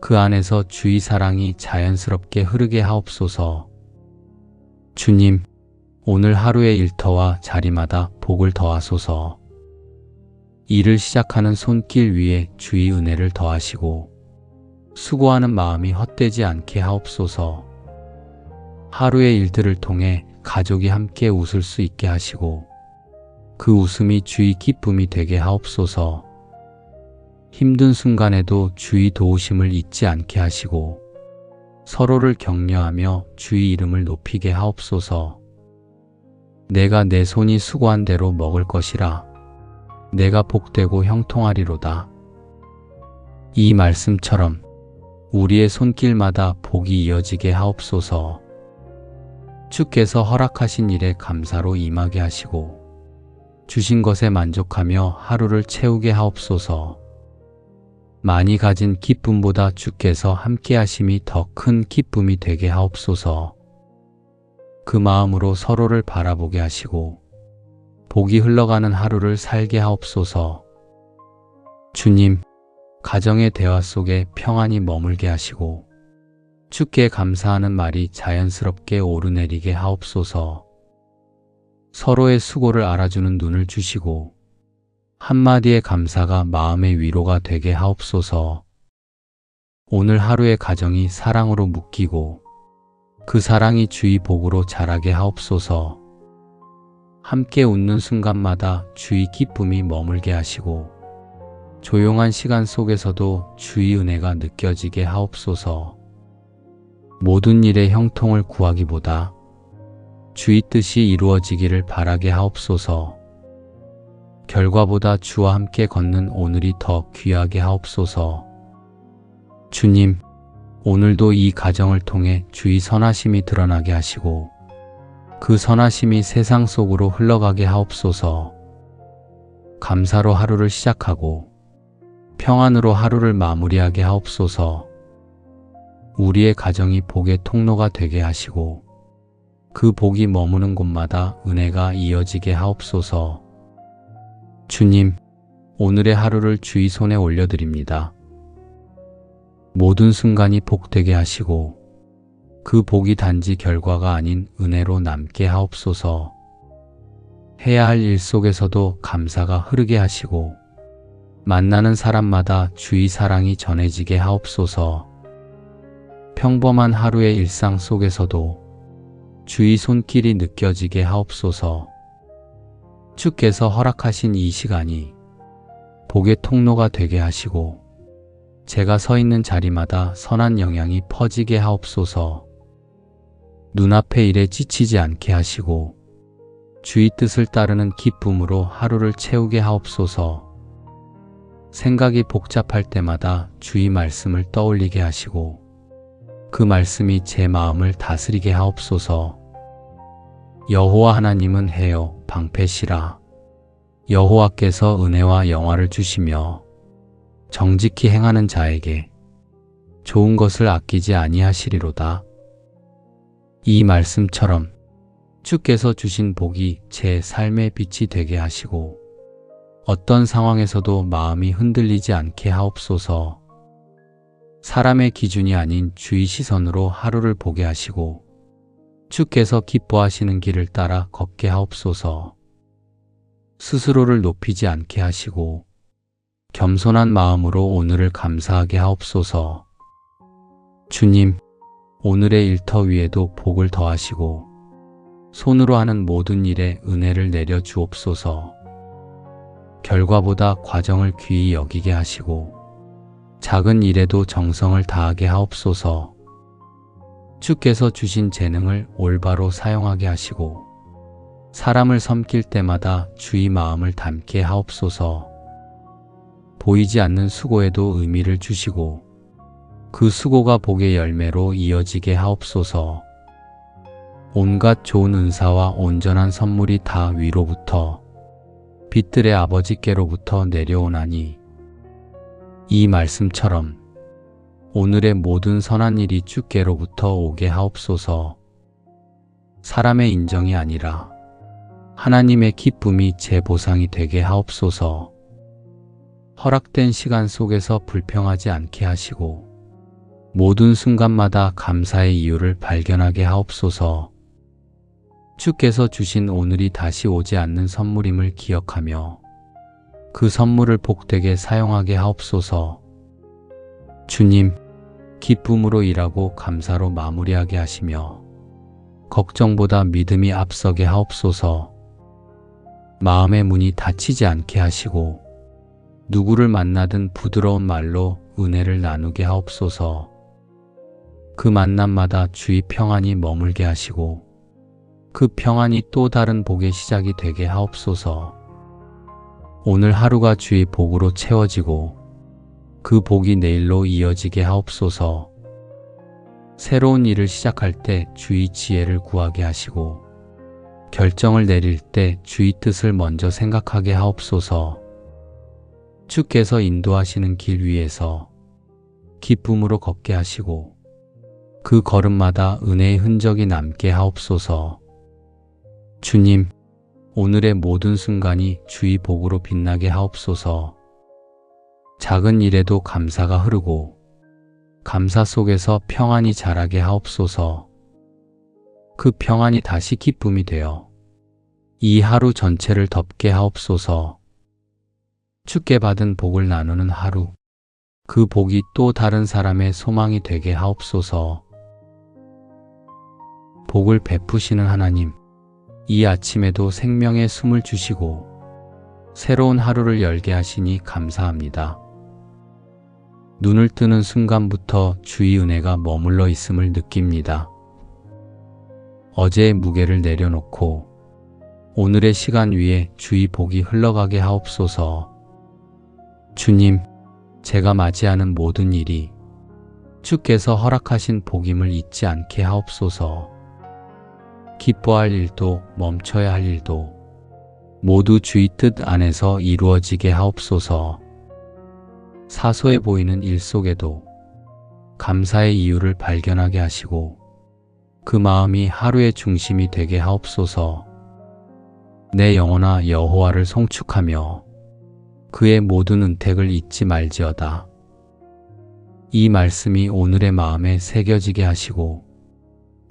그 안에서 주의 사랑이 자연스럽게 흐르게 하옵소서. 주님, 오늘 하루의 일터와 자리마다 복을 더하소서. 일을 시작하는 손길 위에 주의 은혜를 더하시고 수고하는 마음이 헛되지 않게 하옵소서. 하루의 일들을 통해 가족이 함께 웃을 수 있게 하시고 그 웃음이 주의 기쁨이 되게 하옵소서. 힘든 순간에도 주의 도우심을 잊지 않게 하시고 서로를 격려하며 주의 이름을 높이게 하옵소서. 내가 내 손이 수고한 대로 먹을 것이라. 내가 복되고 형통하리로다. 이 말씀처럼 우리의 손길마다 복이 이어지게 하옵소서. 주께서 허락하신 일에 감사로 임하게 하시고 주신 것에 만족하며 하루를 채우게 하옵소서. 많이 가진 기쁨보다 주께서 함께 하심이 더 큰 기쁨이 되게 하옵소서. 그 마음으로 서로를 바라보게 하시고 복이 흘러가는 하루를 살게 하옵소서. 주님, 가정의 대화 속에 평안이 머물게 하시고 주께 감사하는 말이 자연스럽게 오르내리게 하옵소서. 서로의 수고를 알아주는 눈을 주시고 한마디의 감사가 마음의 위로가 되게 하옵소서. 오늘 하루의 가정이 사랑으로 묶이고 그 사랑이 주의 복으로 자라게 하옵소서. 함께 웃는 순간마다 주의 기쁨이 머물게 하시고 조용한 시간 속에서도 주의 은혜가 느껴지게 하옵소서. 모든 일에 형통을 구하기보다 주의 뜻이 이루어지기를 바라게 하옵소서. 결과보다 주와 함께 걷는 오늘이 더 귀하게 하옵소서. 주님, 오늘도 이 가정을 통해 주의 선하심이 드러나게 하시고 그 선하심이 세상 속으로 흘러가게 하옵소서. 감사로 하루를 시작하고 평안으로 하루를 마무리하게 하옵소서. 우리의 가정이 복의 통로가 되게 하시고 그 복이 머무는 곳마다 은혜가 이어지게 하옵소서. 주님, 오늘의 하루를 주의 손에 올려드립니다. 모든 순간이 복되게 하시고 그 복이 단지 결과가 아닌 은혜로 남게 하옵소서. 해야 할 일 속에서도 감사가 흐르게 하시고 만나는 사람마다 주의 사랑이 전해지게 하옵소서. 평범한 하루의 일상 속에서도 주의 손길이 느껴지게 하옵소서. 주께서 허락하신 이 시간이 복의 통로가 되게 하시고 제가 서 있는 자리마다 선한 영향이 퍼지게 하옵소서. 눈앞의 일에 지치지 않게 하시고 주의 뜻을 따르는 기쁨으로 하루를 채우게 하옵소서. 생각이 복잡할 때마다 주의 말씀을 떠올리게 하시고 그 말씀이 제 마음을 다스리게 하옵소서. 여호와 하나님은 해요 방패시라. 여호와께서 은혜와 영화를 주시며 정직히 행하는 자에게 좋은 것을 아끼지 아니하시리로다. 이 말씀처럼 주께서 주신 복이 제 삶의 빛이 되게 하시고 어떤 상황에서도 마음이 흔들리지 않게 하옵소서. 사람의 기준이 아닌 주의 시선으로 하루를 보게 하시고 주께서 기뻐하시는 길을 따라 걷게 하옵소서. 스스로를 높이지 않게 하시고 겸손한 마음으로 오늘을 감사하게 하옵소서. 주님, 오늘의 일터 위에도 복을 더하시고 손으로 하는 모든 일에 은혜를 내려 주옵소서. 결과보다 과정을 귀히 여기게 하시고 작은 일에도 정성을 다하게 하옵소서. 주께서 주신 재능을 올바로 사용하게 하시고 사람을 섬길 때마다 주의 마음을 담게 하옵소서. 보이지 않는 수고에도 의미를 주시고 그 수고가 복의 열매로 이어지게 하옵소서. 온갖 좋은 은사와 온전한 선물이 다 위로부터 빛들의 아버지께로부터 내려오나니 이 말씀처럼 오늘의 모든 선한 일이 주께로부터 오게 하옵소서. 사람의 인정이 아니라 하나님의 기쁨이 제 보상이 되게 하옵소서. 허락된 시간 속에서 불평하지 않게 하시고 모든 순간마다 감사의 이유를 발견하게 하옵소서. 주께서 주신 오늘이 다시 오지 않는 선물임을 기억하며 그 선물을 복되게 사용하게 하옵소서. 주님, 기쁨으로 일하고 감사로 마무리하게 하시며 걱정보다 믿음이 앞서게 하옵소서. 마음의 문이 닫히지 않게 하시고 누구를 만나든 부드러운 말로 은혜를 나누게 하옵소서. 그 만남마다 주의 평안이 머물게 하시고 그 평안이 또 다른 복의 시작이 되게 하옵소서. 오늘 하루가 주의 복으로 채워지고 그 복이 내일로 이어지게 하옵소서. 새로운 일을 시작할 때 주의 지혜를 구하게 하시고 결정을 내릴 때 주의 뜻을 먼저 생각하게 하옵소서. 주께서 인도하시는 길 위에서 기쁨으로 걷게 하시고 그 걸음마다 은혜의 흔적이 남게 하옵소서. 주님, 오늘의 모든 순간이 주의 복으로 빛나게 하옵소서. 작은 일에도 감사가 흐르고 감사 속에서 평안이 자라게 하옵소서. 그 평안이 다시 기쁨이 되어 이 하루 전체를 덮게 하옵소서. 주께 받은 복을 나누는 하루, 그 복이 또 다른 사람의 소망이 되게 하옵소서. 복을 베푸시는 하나님, 이 아침에도 생명의 숨을 주시고 새로운 하루를 열게 하시니 감사합니다. 눈을 뜨는 순간부터 주의 은혜가 머물러 있음을 느낍니다. 어제의 무게를 내려놓고 오늘의 시간 위에 주의 복이 흘러가게 하옵소서. 주님, 제가 맞이하는 모든 일이 주께서 허락하신 복임을 잊지 않게 하옵소서. 기뻐할 일도 멈춰야 할 일도 모두 주의 뜻 안에서 이루어지게 하옵소서. 사소해 보이는 일 속에도 감사의 이유를 발견하게 하시고 그 마음이 하루의 중심이 되게 하옵소서. 내 영혼아 여호와를 송축하며 그의 모든 은택을 잊지 말지어다. 이 말씀이 오늘의 마음에 새겨지게 하시고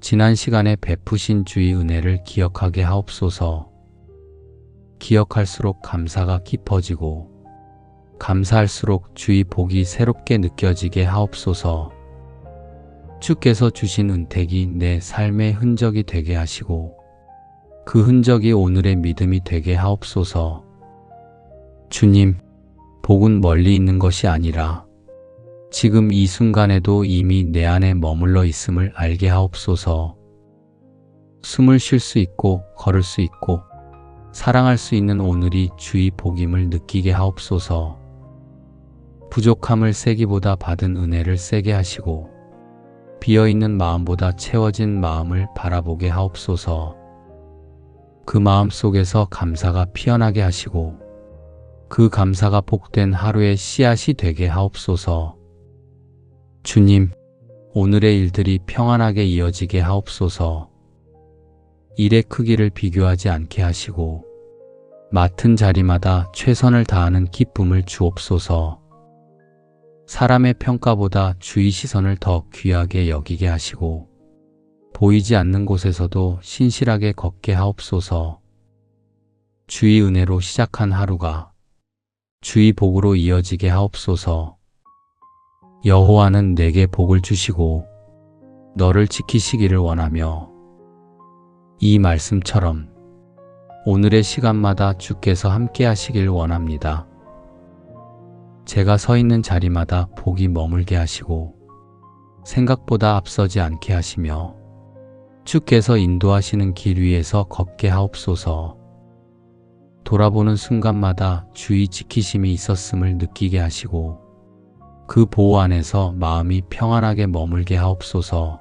지난 시간에 베푸신 주의 은혜를 기억하게 하옵소서. 기억할수록 감사가 깊어지고 감사할수록 주의 복이 새롭게 느껴지게 하옵소서. 주께서 주신 은택이 내 삶의 흔적이 되게 하시고 그 흔적이 오늘의 믿음이 되게 하옵소서. 주님, 복은 멀리 있는 것이 아니라 지금 이 순간에도 이미 내 안에 머물러 있음을 알게 하옵소서. 숨을 쉴 수 있고 걸을 수 있고 사랑할 수 있는 오늘이 주의 복임을 느끼게 하옵소서. 부족함을 세기보다 받은 은혜를 세게 하시고 비어있는 마음보다 채워진 마음을 바라보게 하옵소서. 그 마음 속에서 감사가 피어나게 하시고 그 감사가 복된 하루의 씨앗이 되게 하옵소서. 주님, 오늘의 일들이 평안하게 이어지게 하옵소서. 일의 크기를 비교하지 않게 하시고 맡은 자리마다 최선을 다하는 기쁨을 주옵소서. 사람의 평가보다 주의 시선을 더 귀하게 여기게 하시고 보이지 않는 곳에서도 신실하게 걷게 하옵소서. 주의 은혜로 시작한 하루가 주의 복으로 이어지게 하옵소서. 여호와는 내게 복을 주시고 너를 지키시기를 원하며 이 말씀처럼 오늘의 시간마다 주께서 함께 하시길 원합니다. 제가 서 있는 자리마다 복이 머물게 하시고 생각보다 앞서지 않게 하시며 주께서 인도하시는 길 위에서 걷게 하옵소서. 돌아보는 순간마다 주의 지키심이 있었음을 느끼게 하시고 그 보호 안에서 마음이 평안하게 머물게 하옵소서.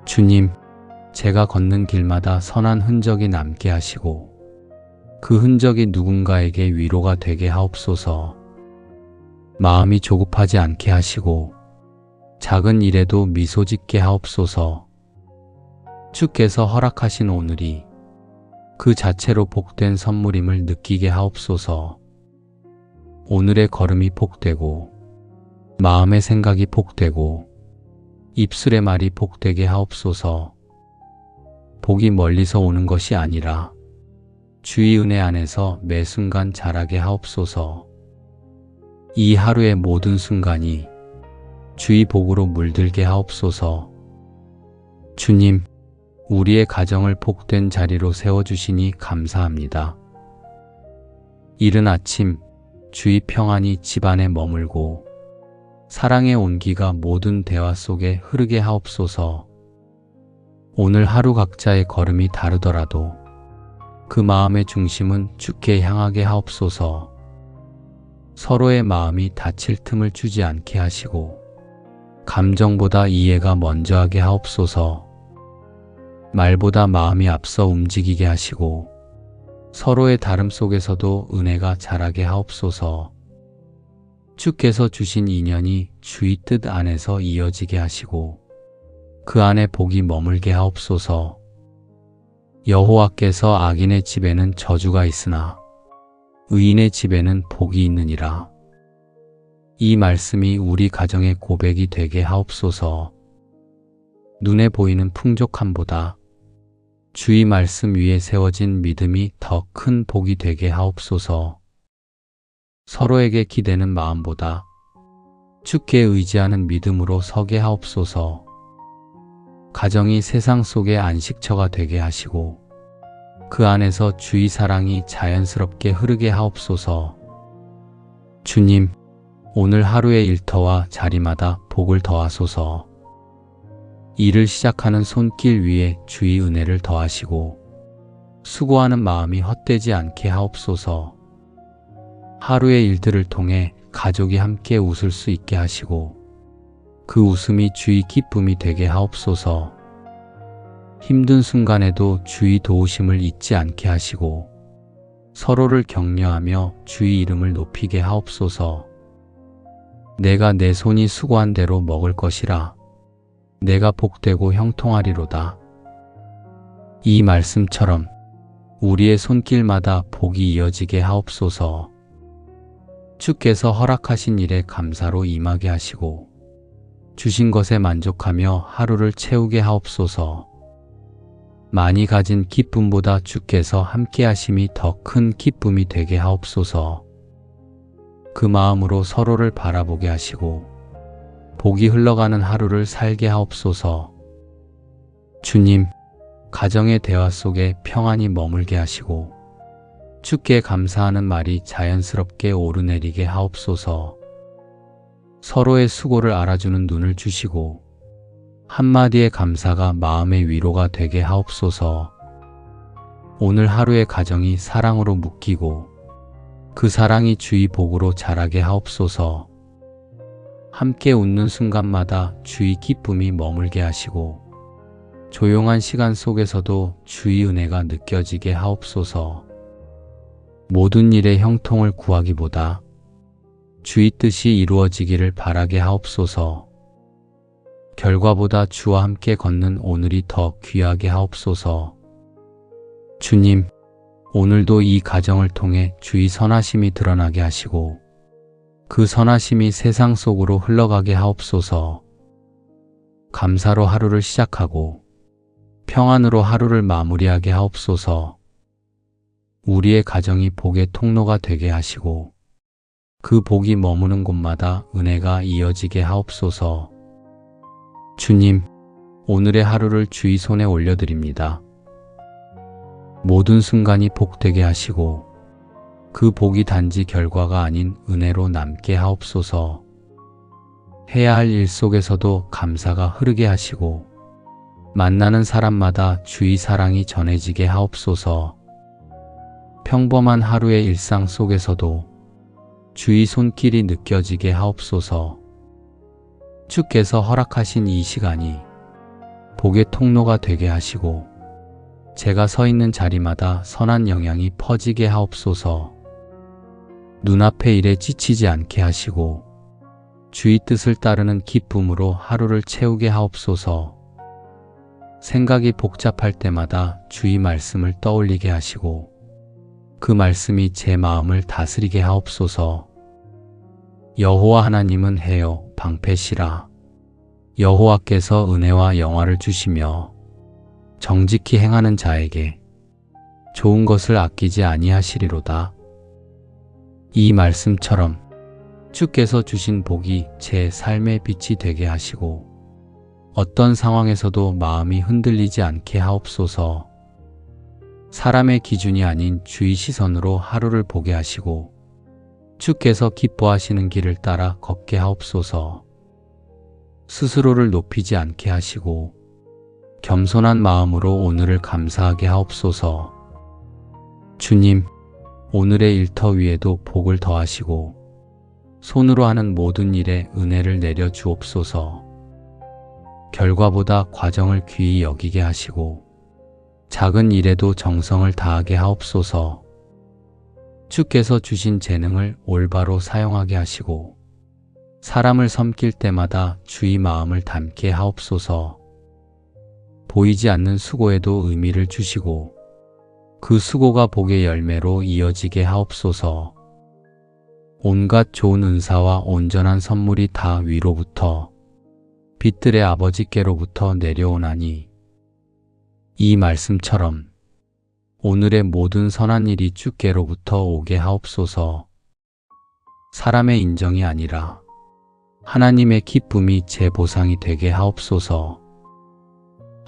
주님, 제가 걷는 길마다 선한 흔적이 남게 하시고 그 흔적이 누군가에게 위로가 되게 하옵소서. 마음이 조급하지 않게 하시고 작은 일에도 미소 짓게 하옵소서. 주께서 허락하신 오늘이 그 자체로 복된 선물임을 느끼게 하옵소서. 오늘의 걸음이 복되고 마음의 생각이 복되고 입술의 말이 복되게 하옵소서. 복이 멀리서 오는 것이 아니라 주의 은혜 안에서 매 순간 자라게 하옵소서. 이 하루의 모든 순간이 주의 복으로 물들게 하옵소서. 주님, 우리의 가정을 복된 자리로 세워주시니 감사합니다. 이른 아침 주의 평안이 집안에 머물고 사랑의 온기가 모든 대화 속에 흐르게 하옵소서. 오늘 하루 각자의 걸음이 다르더라도 그 마음의 중심은 주께 향하게 하옵소서. 서로의 마음이 다칠 틈을 주지 않게 하시고 감정보다 이해가 먼저 하게 하옵소서. 말보다 마음이 앞서 움직이게 하시고 서로의 다름 속에서도 은혜가 자라게 하옵소서. 주께서 주신 인연이 주의 뜻 안에서 이어지게 하시고 그 안에 복이 머물게 하옵소서. 여호와께서 악인의 집에는 저주가 있으나 의인의 집에는 복이 있느니라. 이 말씀이 우리 가정의 고백이 되게 하옵소서. 눈에 보이는 풍족함보다 주의 말씀 위에 세워진 믿음이 더 큰 복이 되게 하옵소서. 서로에게 기대는 마음보다 주께 의지하는 믿음으로 서게 하옵소서. 가정이 세상 속의 안식처가 되게 하시고 그 안에서 주의 사랑이 자연스럽게 흐르게 하옵소서. 주님, 오늘 하루의 일터와 자리마다 복을 더하소서. 일을 시작하는 손길 위에 주의 은혜를 더하시고 수고하는 마음이 헛되지 않게 하옵소서. 하루의 일들을 통해 가족이 함께 웃을 수 있게 하시고 그 웃음이 주의 기쁨이 되게 하옵소서. 힘든 순간에도 주의 도우심을 잊지 않게 하시고 서로를 격려하며 주의 이름을 높이게 하옵소서. 내가 내 손이 수고한 대로 먹을 것이라. 내가 복되고 형통하리로다. 이 말씀처럼 우리의 손길마다 복이 이어지게 하옵소서. 주께서 허락하신 일에 감사로 임하게 하시고 주신 것에 만족하며 하루를 채우게 하옵소서. 많이 가진 기쁨보다 주께서 함께 하심이 더 큰 기쁨이 되게 하옵소서. 그 마음으로 서로를 바라보게 하시고 복이 흘러가는 하루를 살게 하옵소서. 주님, 가정의 대화 속에 평안이 머물게 하시고 주께 감사하는 말이 자연스럽게 오르내리게 하옵소서. 서로의 수고를 알아주는 눈을 주시고 한마디의 감사가 마음의 위로가 되게 하옵소서. 오늘 하루의 가정이 사랑으로 묶이고 그 사랑이 주의 복으로 자라게 하옵소서. 함께 웃는 순간마다 주의 기쁨이 머물게 하시고 조용한 시간 속에서도 주의 은혜가 느껴지게 하옵소서. 모든 일의 형통을 구하기보다 주의 뜻이 이루어지기를 바라게 하옵소서. 결과보다 주와 함께 걷는 오늘이 더 귀하게 하옵소서. 주님, 오늘도 이 가정을 통해 주의 선하심이 드러나게 하시고 그 선하심이 세상 속으로 흘러가게 하옵소서. 감사로 하루를 시작하고 평안으로 하루를 마무리하게 하옵소서. 우리의 가정이 복의 통로가 되게 하시고 그 복이 머무는 곳마다 은혜가 이어지게 하옵소서. 주님, 오늘의 하루를 주의 손에 올려드립니다. 모든 순간이 복되게 하시고 그 복이 단지 결과가 아닌 은혜로 남게 하옵소서. 해야 할 일 속에서도 감사가 흐르게 하시고 만나는 사람마다 주의 사랑이 전해지게 하옵소서. 평범한 하루의 일상 속에서도 주의 손길이 느껴지게 하옵소서. 주께서 허락하신 이 시간이 복의 통로가 되게 하시고 제가 서 있는 자리마다 선한 영향이 퍼지게 하옵소서. 눈앞의 일에 지치지 않게 하시고 주의 뜻을 따르는 기쁨으로 하루를 채우게 하옵소서. 생각이 복잡할 때마다 주의 말씀을 떠올리게 하시고 그 말씀이 제 마음을 다스리게 하옵소서. 여호와 하나님은 해요 방패시라. 여호와께서 은혜와 영화를 주시며 정직히 행하는 자에게 좋은 것을 아끼지 아니하시리로다. 이 말씀처럼 주께서 주신 복이 제 삶의 빛이 되게 하시고 어떤 상황에서도 마음이 흔들리지 않게 하옵소서. 사람의 기준이 아닌 주의 시선으로 하루를 보게 하시고 주께서 기뻐하시는 길을 따라 걷게 하옵소서. 스스로를 높이지 않게 하시고 겸손한 마음으로 오늘을 감사하게 하옵소서. 주님, 오늘의 일터 위에도 복을 더하시고 손으로 하는 모든 일에 은혜를 내려 주옵소서. 결과보다 과정을 귀히 여기게 하시고 작은 일에도 정성을 다하게 하옵소서. 주께서 주신 재능을 올바로 사용하게 하시고 사람을 섬길 때마다 주의 마음을 담게 하옵소서. 보이지 않는 수고에도 의미를 주시고 그 수고가 복의 열매로 이어지게 하옵소서. 온갖 좋은 은사와 온전한 선물이 다 위로부터 빛들의 아버지께로부터 내려오나니 이 말씀처럼 오늘의 모든 선한 일이 주께로부터 오게 하옵소서. 사람의 인정이 아니라 하나님의 기쁨이 제 보상이 되게 하옵소서.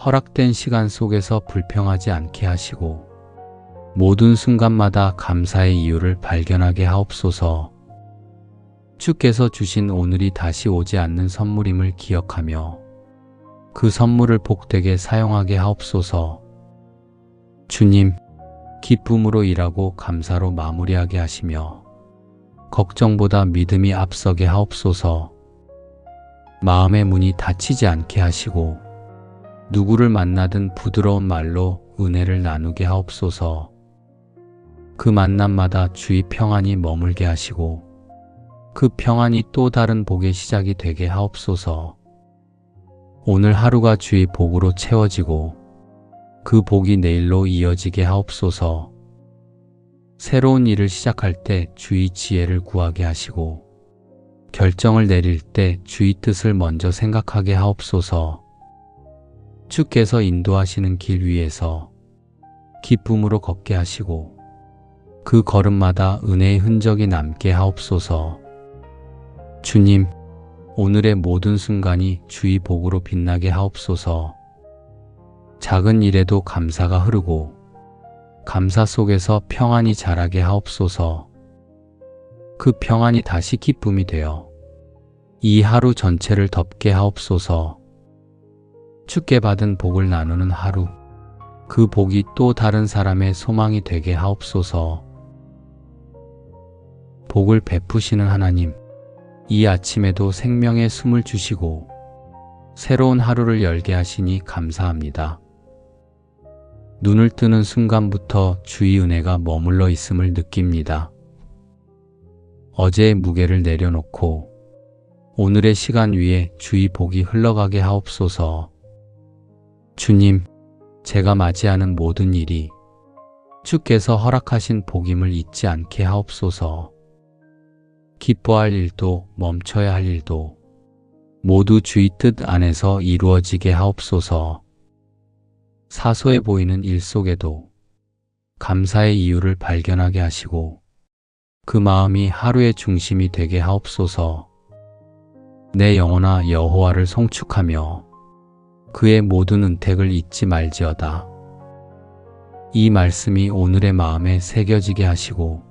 허락된 시간 속에서 불평하지 않게 하시고 모든 순간마다 감사의 이유를 발견하게 하옵소서. 주께서 주신 오늘이 다시 오지 않는 선물임을 기억하며 그 선물을 복되게 사용하게 하옵소서. 주님, 기쁨으로 일하고 감사로 마무리하게 하시며 걱정보다 믿음이 앞서게 하옵소서. 마음의 문이 닫히지 않게 하시고 누구를 만나든 부드러운 말로 은혜를 나누게 하옵소서. 그 만남마다 주의 평안이 머물게 하시고 그 평안이 또 다른 복의 시작이 되게 하옵소서. 오늘 하루가 주의 복으로 채워지고 그 복이 내일로 이어지게 하옵소서. 새로운 일을 시작할 때 주의 지혜를 구하게 하시고 결정을 내릴 때 주의 뜻을 먼저 생각하게 하옵소서. 주께서 인도하시는 길 위에서 기쁨으로 걷게 하시고 그 걸음마다 은혜의 흔적이 남게 하옵소서. 주님, 오늘의 모든 순간이 주의 복으로 빛나게 하옵소서. 작은 일에도 감사가 흐르고 감사 속에서 평안이 자라게 하옵소서. 그 평안이 다시 기쁨이 되어 이 하루 전체를 덮게 하옵소서. 주께 받은 복을 나누는 하루, 그 복이 또 다른 사람의 소망이 되게 하옵소서. 복을 베푸시는 하나님, 이 아침에도 생명의 숨을 주시고 새로운 하루를 열게 하시니 감사합니다. 눈을 뜨는 순간부터 주의 은혜가 머물러 있음을 느낍니다. 어제의 무게를 내려놓고 오늘의 시간 위에 주의 복이 흘러가게 하옵소서. 주님, 제가 맞이하는 모든 일이 주께서 허락하신 복임을 잊지 않게 하옵소서. 기뻐할 일도 멈춰야 할 일도 모두 주의 뜻 안에서 이루어지게 하옵소서. 사소해 보이는 일 속에도 감사의 이유를 발견하게 하시고 그 마음이 하루의 중심이 되게 하옵소서. 내 영혼아 여호와를 송축하며 그의 모든 은택을 잊지 말지어다. 이 말씀이 오늘의 마음에 새겨지게 하시고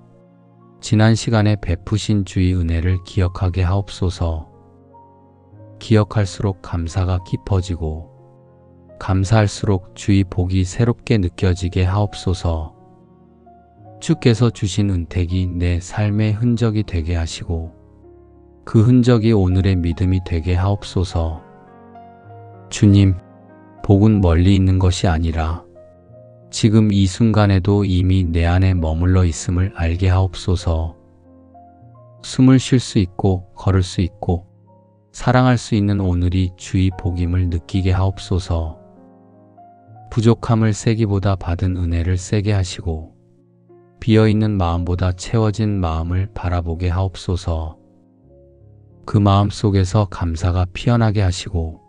지난 시간에 베푸신 주의 은혜를 기억하게 하옵소서. 기억할수록 감사가 깊어지고 감사할수록 주의 복이 새롭게 느껴지게 하옵소서. 주께서 주신 은택이 내 삶의 흔적이 되게 하시고 그 흔적이 오늘의 믿음이 되게 하옵소서. 주님, 복은 멀리 있는 것이 아니라 지금 이 순간에도 이미 내 안에 머물러 있음을 알게 하옵소서. 숨을 쉴 수 있고 걸을 수 있고 사랑할 수 있는 오늘이 주의 복임을 느끼게 하옵소서. 부족함을 세기보다 받은 은혜를 세게 하시고 비어있는 마음보다 채워진 마음을 바라보게 하옵소서. 그 마음 속에서 감사가 피어나게 하시고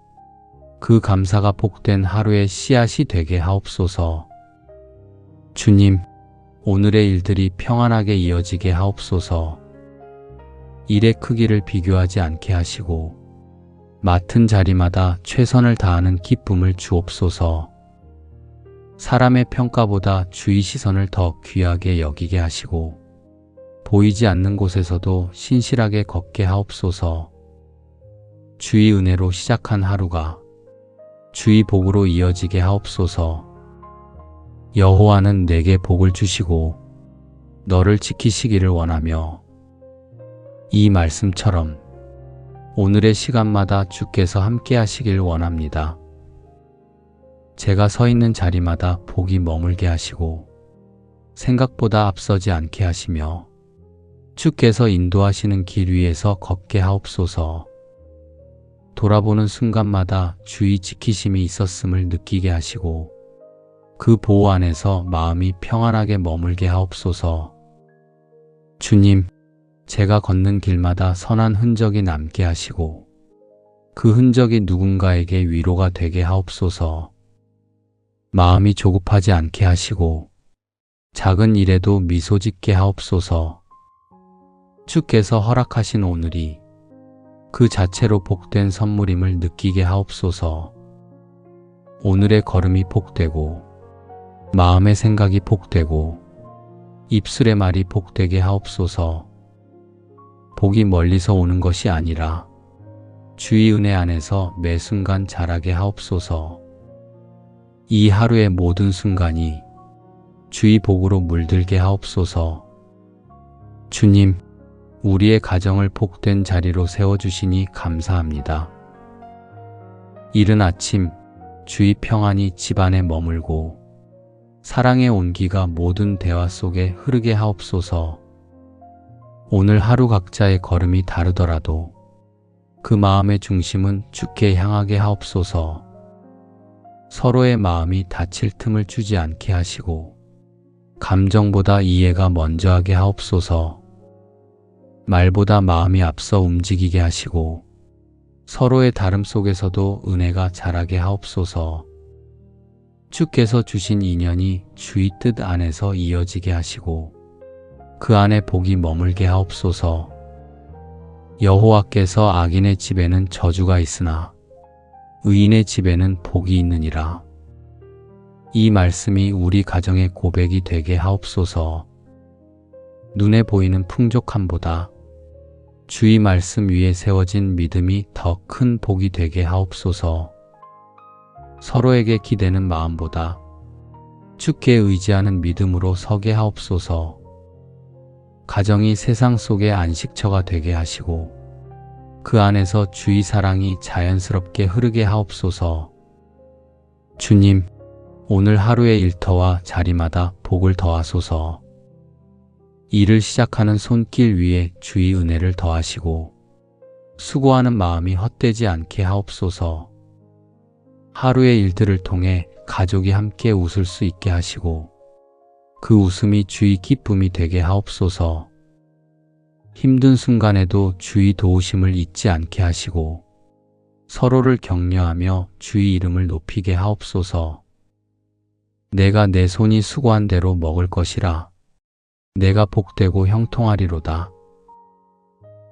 그 감사가 복된 하루의 씨앗이 되게 하옵소서. 주님, 오늘의 일들이 평안하게 이어지게 하옵소서. 일의 크기를 비교하지 않게 하시고 맡은 자리마다 최선을 다하는 기쁨을 주옵소서. 사람의 평가보다 주의 시선을 더 귀하게 여기게 하시고 보이지 않는 곳에서도 신실하게 걷게 하옵소서. 주의 은혜로 시작한 하루가 주의 복으로 이어지게 하옵소서. 여호와는 내게 복을 주시고 너를 지키시기를 원하며 이 말씀처럼 오늘의 시간마다 주께서 함께 하시길 원합니다. 제가 서 있는 자리마다 복이 머물게 하시고 생각보다 앞서지 않게 하시며 주께서 인도하시는 길 위에서 걷게 하옵소서. 돌아보는 순간마다 주의 지키심이 있었음을 느끼게 하시고 그 보호 안에서 마음이 평안하게 머물게 하옵소서. 주님, 제가 걷는 길마다 선한 흔적이 남게 하시고 그 흔적이 누군가에게 위로가 되게 하옵소서. 마음이 조급하지 않게 하시고 작은 일에도 미소 짓게 하옵소서. 주께서 허락하신 오늘이 그 자체로 복된 선물임을 느끼게 하옵소서. 오늘의 걸음이 복되고 마음의 생각이 복되고 입술의 말이 복되게 하옵소서. 복이 멀리서 오는 것이 아니라 주의 은혜 안에서 매 순간 자라게 하옵소서. 이 하루의 모든 순간이 주의 복으로 물들게 하옵소서. 주님, 우리의 가정을 복된 자리로 세워주시니 감사합니다. 이른 아침 주의 평안이 집안에 머물고 사랑의 온기가 모든 대화 속에 흐르게 하옵소서. 오늘 하루 각자의 걸음이 다르더라도 그 마음의 중심은 주께 향하게 하옵소서. 서로의 마음이 다칠 틈을 주지 않게 하시고 감정보다 이해가 먼저 하게 하옵소서. 말보다 마음이 앞서 움직이게 하시고 서로의 다름 속에서도 은혜가 자라게 하옵소서. 주께서 주신 인연이 주의 뜻 안에서 이어지게 하시고 그 안에 복이 머물게 하옵소서. 여호와께서 악인의 집에는 저주가 있으나 의인의 집에는 복이 있느니라. 이 말씀이 우리 가정의 고백이 되게 하옵소서. 눈에 보이는 풍족함보다 주의 말씀 위에 세워진 믿음이 더 큰 복이 되게 하옵소서. 서로에게 기대는 마음보다 주께 의지하는 믿음으로 서게 하옵소서. 가정이 세상 속의 안식처가 되게 하시고 그 안에서 주의 사랑이 자연스럽게 흐르게 하옵소서. 주님, 오늘 하루의 일터와 자리마다 복을 더하소서. 일을 시작하는 손길 위에 주의 은혜를 더하시고 수고하는 마음이 헛되지 않게 하옵소서. 하루의 일들을 통해 가족이 함께 웃을 수 있게 하시고 그 웃음이 주의 기쁨이 되게 하옵소서. 힘든 순간에도 주의 도우심을 잊지 않게 하시고 서로를 격려하며 주의 이름을 높이게 하옵소서. 내가 내 손이 수고한 대로 먹을 것이라. 내가 복되고 형통하리로다.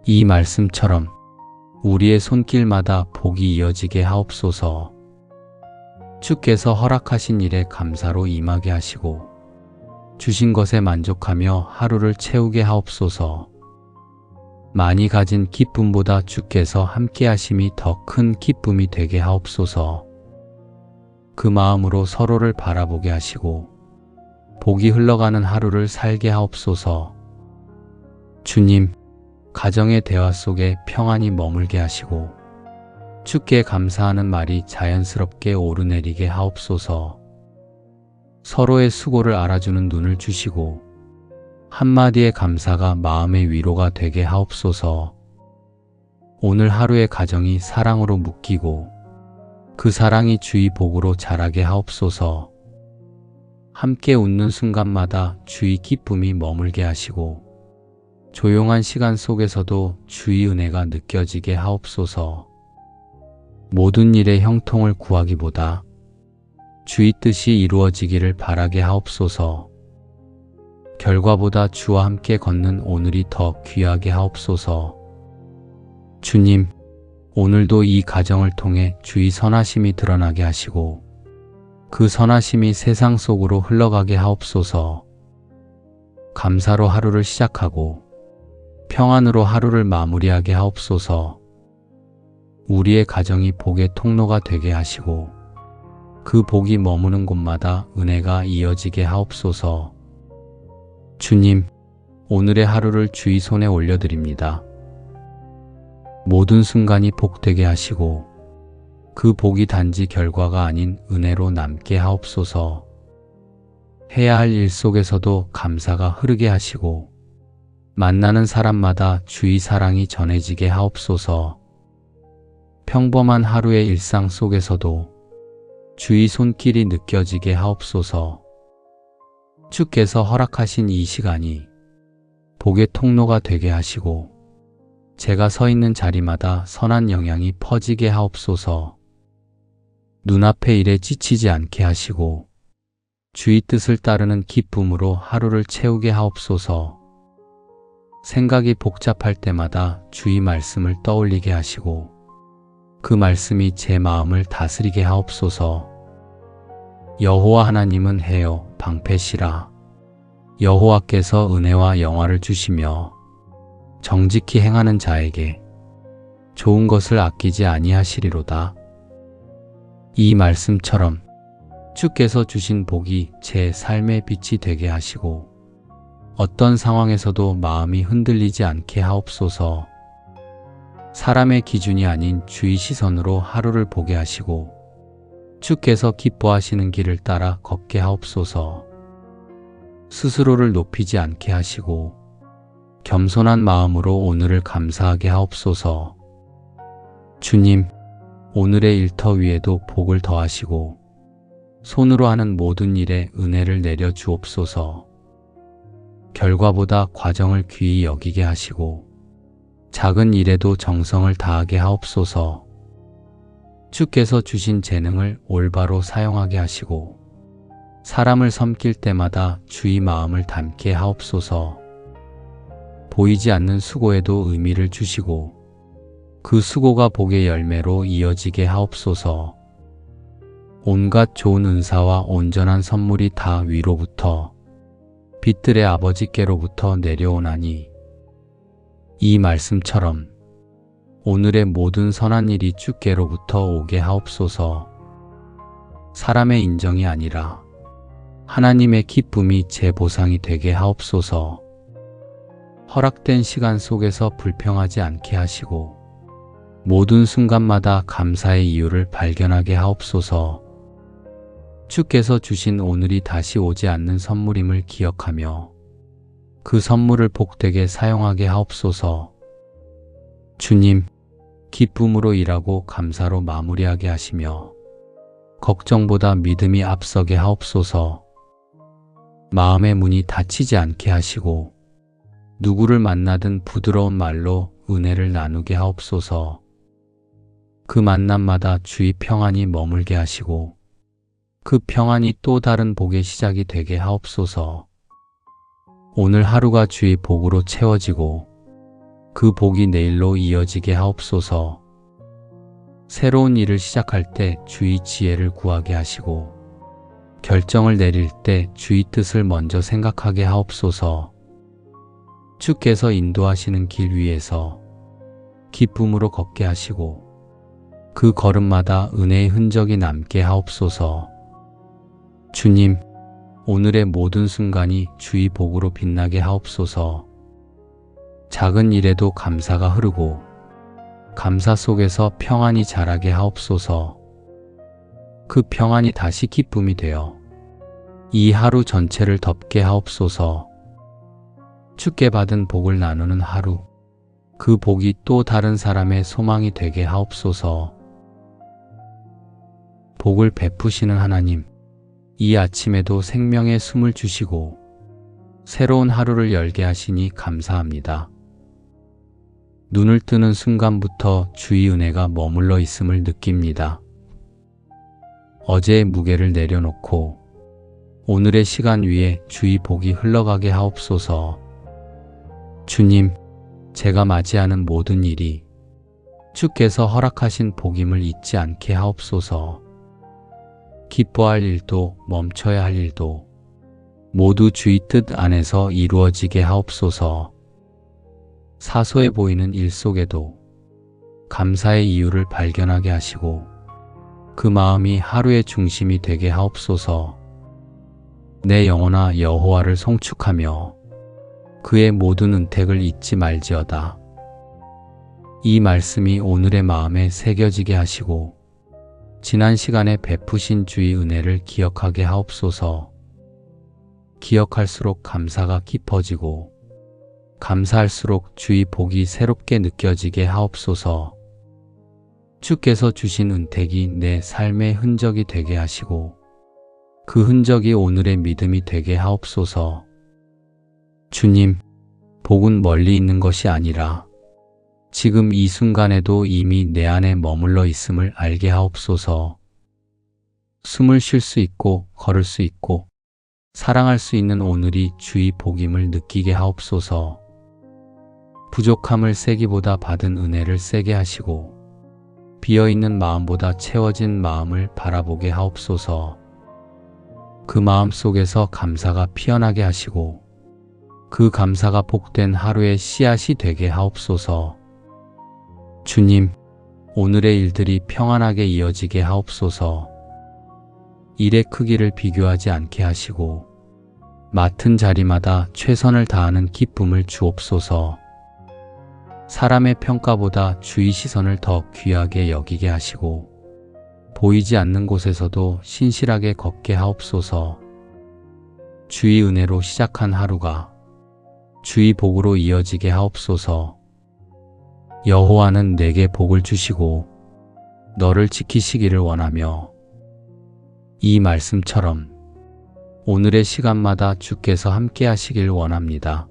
이 말씀처럼 우리의 손길마다 복이 이어지게 하옵소서. 주께서 허락하신 일에 감사로 임하게 하시고 주신 것에 만족하며 하루를 채우게 하옵소서. 많이 가진 기쁨보다 주께서 함께 하심이 더 큰 기쁨이 되게 하옵소서. 그 마음으로 서로를 바라보게 하시고 복이 흘러가는 하루를 살게 하옵소서. 주님, 가정의 대화 속에 평안이 머물게 하시고 주께 감사하는 말이 자연스럽게 오르내리게 하옵소서. 서로의 수고를 알아주는 눈을 주시고 한마디의 감사가 마음의 위로가 되게 하옵소서. 오늘 하루의 가정이 사랑으로 묶이고 그 사랑이 주의 복으로 자라게 하옵소서. 함께 웃는 순간마다 주의 기쁨이 머물게 하시고 조용한 시간 속에서도 주의 은혜가 느껴지게 하옵소서. 모든 일의 형통을 구하기보다 주의 뜻이 이루어지기를 바라게 하옵소서. 결과보다 주와 함께 걷는 오늘이 더 귀하게 하옵소서. 주님, 오늘도 이 가정을 통해 주의 선하심이 드러나게 하시고 그 선하심이 세상 속으로 흘러가게 하옵소서. 감사로 하루를 시작하고 평안으로 하루를 마무리하게 하옵소서. 우리의 가정이 복의 통로가 되게 하시고 그 복이 머무는 곳마다 은혜가 이어지게 하옵소서. 주님, 오늘의 하루를 주의 손에 올려드립니다. 모든 순간이 복되게 하시고 그 복이 단지 결과가 아닌 은혜로 남게 하옵소서. 해야 할 일 속에서도 감사가 흐르게 하시고 만나는 사람마다 주의 사랑이 전해지게 하옵소서. 평범한 하루의 일상 속에서도 주의 손길이 느껴지게 하옵소서. 주께서 허락하신 이 시간이 복의 통로가 되게 하시고 제가 서 있는 자리마다 선한 영향이 퍼지게 하옵소서. 눈앞의 일에 지치지 않게 하시고 주의 뜻을 따르는 기쁨으로 하루를 채우게 하옵소서. 생각이 복잡할 때마다 주의 말씀을 떠올리게 하시고 그 말씀이 제 마음을 다스리게 하옵소서. 여호와 하나님은 해요 방패시라. 여호와께서 은혜와 영화를 주시며 정직히 행하는 자에게 좋은 것을 아끼지 아니하시리로다. 이 말씀처럼 주께서 주신 복이 제 삶의 빛이 되게 하시고 어떤 상황에서도 마음이 흔들리지 않게 하옵소서. 사람의 기준이 아닌 주의 시선으로 하루를 보게 하시고 주께서 기뻐하시는 길을 따라 걷게 하옵소서. 스스로를 높이지 않게 하시고 겸손한 마음으로 오늘을 감사하게 하옵소서. 주님, 오늘의 일터 위에도 복을 더하시고 손으로 하는 모든 일에 은혜를 내려 주옵소서. 결과보다 과정을 귀히 여기게 하시고 작은 일에도 정성을 다하게 하옵소서. 주께서 주신 재능을 올바로 사용하게 하시고 사람을 섬길 때마다 주의 마음을 담게 하옵소서. 보이지 않는 수고에도 의미를 주시고 그 수고가 복의 열매로 이어지게 하옵소서. 온갖 좋은 은사와 온전한 선물이 다 위로부터 빛들의 아버지께로부터 내려오나니 이 말씀처럼 오늘의 모든 선한 일이 주께로부터 오게 하옵소서. 사람의 인정이 아니라 하나님의 기쁨이 제 보상이 되게 하옵소서. 허락된 시간 속에서 불평하지 않게 하시고 모든 순간마다 감사의 이유를 발견하게 하옵소서. 주께서 주신 오늘이 다시 오지 않는 선물임을 기억하며 그 선물을 복되게 사용하게 하옵소서. 주님, 기쁨으로 일하고 감사로 마무리하게 하시며 걱정보다 믿음이 앞서게 하옵소서. 마음의 문이 닫히지 않게 하시고 누구를 만나든 부드러운 말로 은혜를 나누게 하옵소서. 그 만남마다 주의 평안이 머물게 하시고 그 평안이 또 다른 복의 시작이 되게 하옵소서. 오늘 하루가 주의 복으로 채워지고 그 복이 내일로 이어지게 하옵소서. 새로운 일을 시작할 때 주의 지혜를 구하게 하시고 결정을 내릴 때 주의 뜻을 먼저 생각하게 하옵소서. 주께서 인도하시는 길 위에서 기쁨으로 걷게 하시고 그 걸음마다 은혜의 흔적이 남게 하옵소서. 주님, 오늘의 모든 순간이 주의 복으로 빛나게 하옵소서. 작은 일에도 감사가 흐르고 감사 속에서 평안이 자라게 하옵소서. 그 평안이 다시 기쁨이 되어 이 하루 전체를 덮게 하옵소서. 주께 받은 복을 나누는 하루, 그 복이 또 다른 사람의 소망이 되게 하옵소서. 복을 베푸시는 하나님, 이 아침에도 생명의 숨을 주시고 새로운 하루를 열게 하시니 감사합니다. 눈을 뜨는 순간부터 주의 은혜가 머물러 있음을 느낍니다. 어제의 무게를 내려놓고 오늘의 시간 위에 주의 복이 흘러가게 하옵소서. 주님, 제가 맞이하는 모든 일이 주께서 허락하신 복임을 잊지 않게 하옵소서. 기뻐할 일도 멈춰야 할 일도 모두 주의 뜻 안에서 이루어지게 하옵소서. 사소해 보이는 일 속에도 감사의 이유를 발견하게 하시고 그 마음이 하루의 중심이 되게 하옵소서. 내 영혼아 여호와를 송축하며 그의 모든 은택을 잊지 말지어다. 이 말씀이 오늘의 마음에 새겨지게 하시고 지난 시간에 베푸신 주의 은혜를 기억하게 하옵소서. 기억할수록 감사가 깊어지고 감사할수록 주의 복이 새롭게 느껴지게 하옵소서. 주께서 주신 은택이 내 삶의 흔적이 되게 하시고 그 흔적이 오늘의 믿음이 되게 하옵소서. 주님, 복은 멀리 있는 것이 아니라 지금 이 순간에도 이미 내 안에 머물러 있음을 알게 하옵소서. 숨을 쉴 수 있고 걸을 수 있고 사랑할 수 있는 오늘이 주의 복임을 느끼게 하옵소서. 부족함을 세기보다 받은 은혜를 세게 하시고 비어있는 마음보다 채워진 마음을 바라보게 하옵소서. 그 마음 속에서 감사가 피어나게 하시고 그 감사가 복된 하루의 씨앗이 되게 하옵소서. 주님, 오늘의 일들이 평안하게 이어지게 하옵소서. 일의 크기를 비교하지 않게 하시고 맡은 자리마다 최선을 다하는 기쁨을 주옵소서. 사람의 평가보다 주의 시선을 더 귀하게 여기게 하시고 보이지 않는 곳에서도 신실하게 걷게 하옵소서. 주의 은혜로 시작한 하루가 주의 복으로 이어지게 하옵소서. 여호와는 내게 복을 주시고 너를 지키시기를 원하며 이 말씀처럼 오늘의 시간마다 주께서 함께 하시길 원합니다.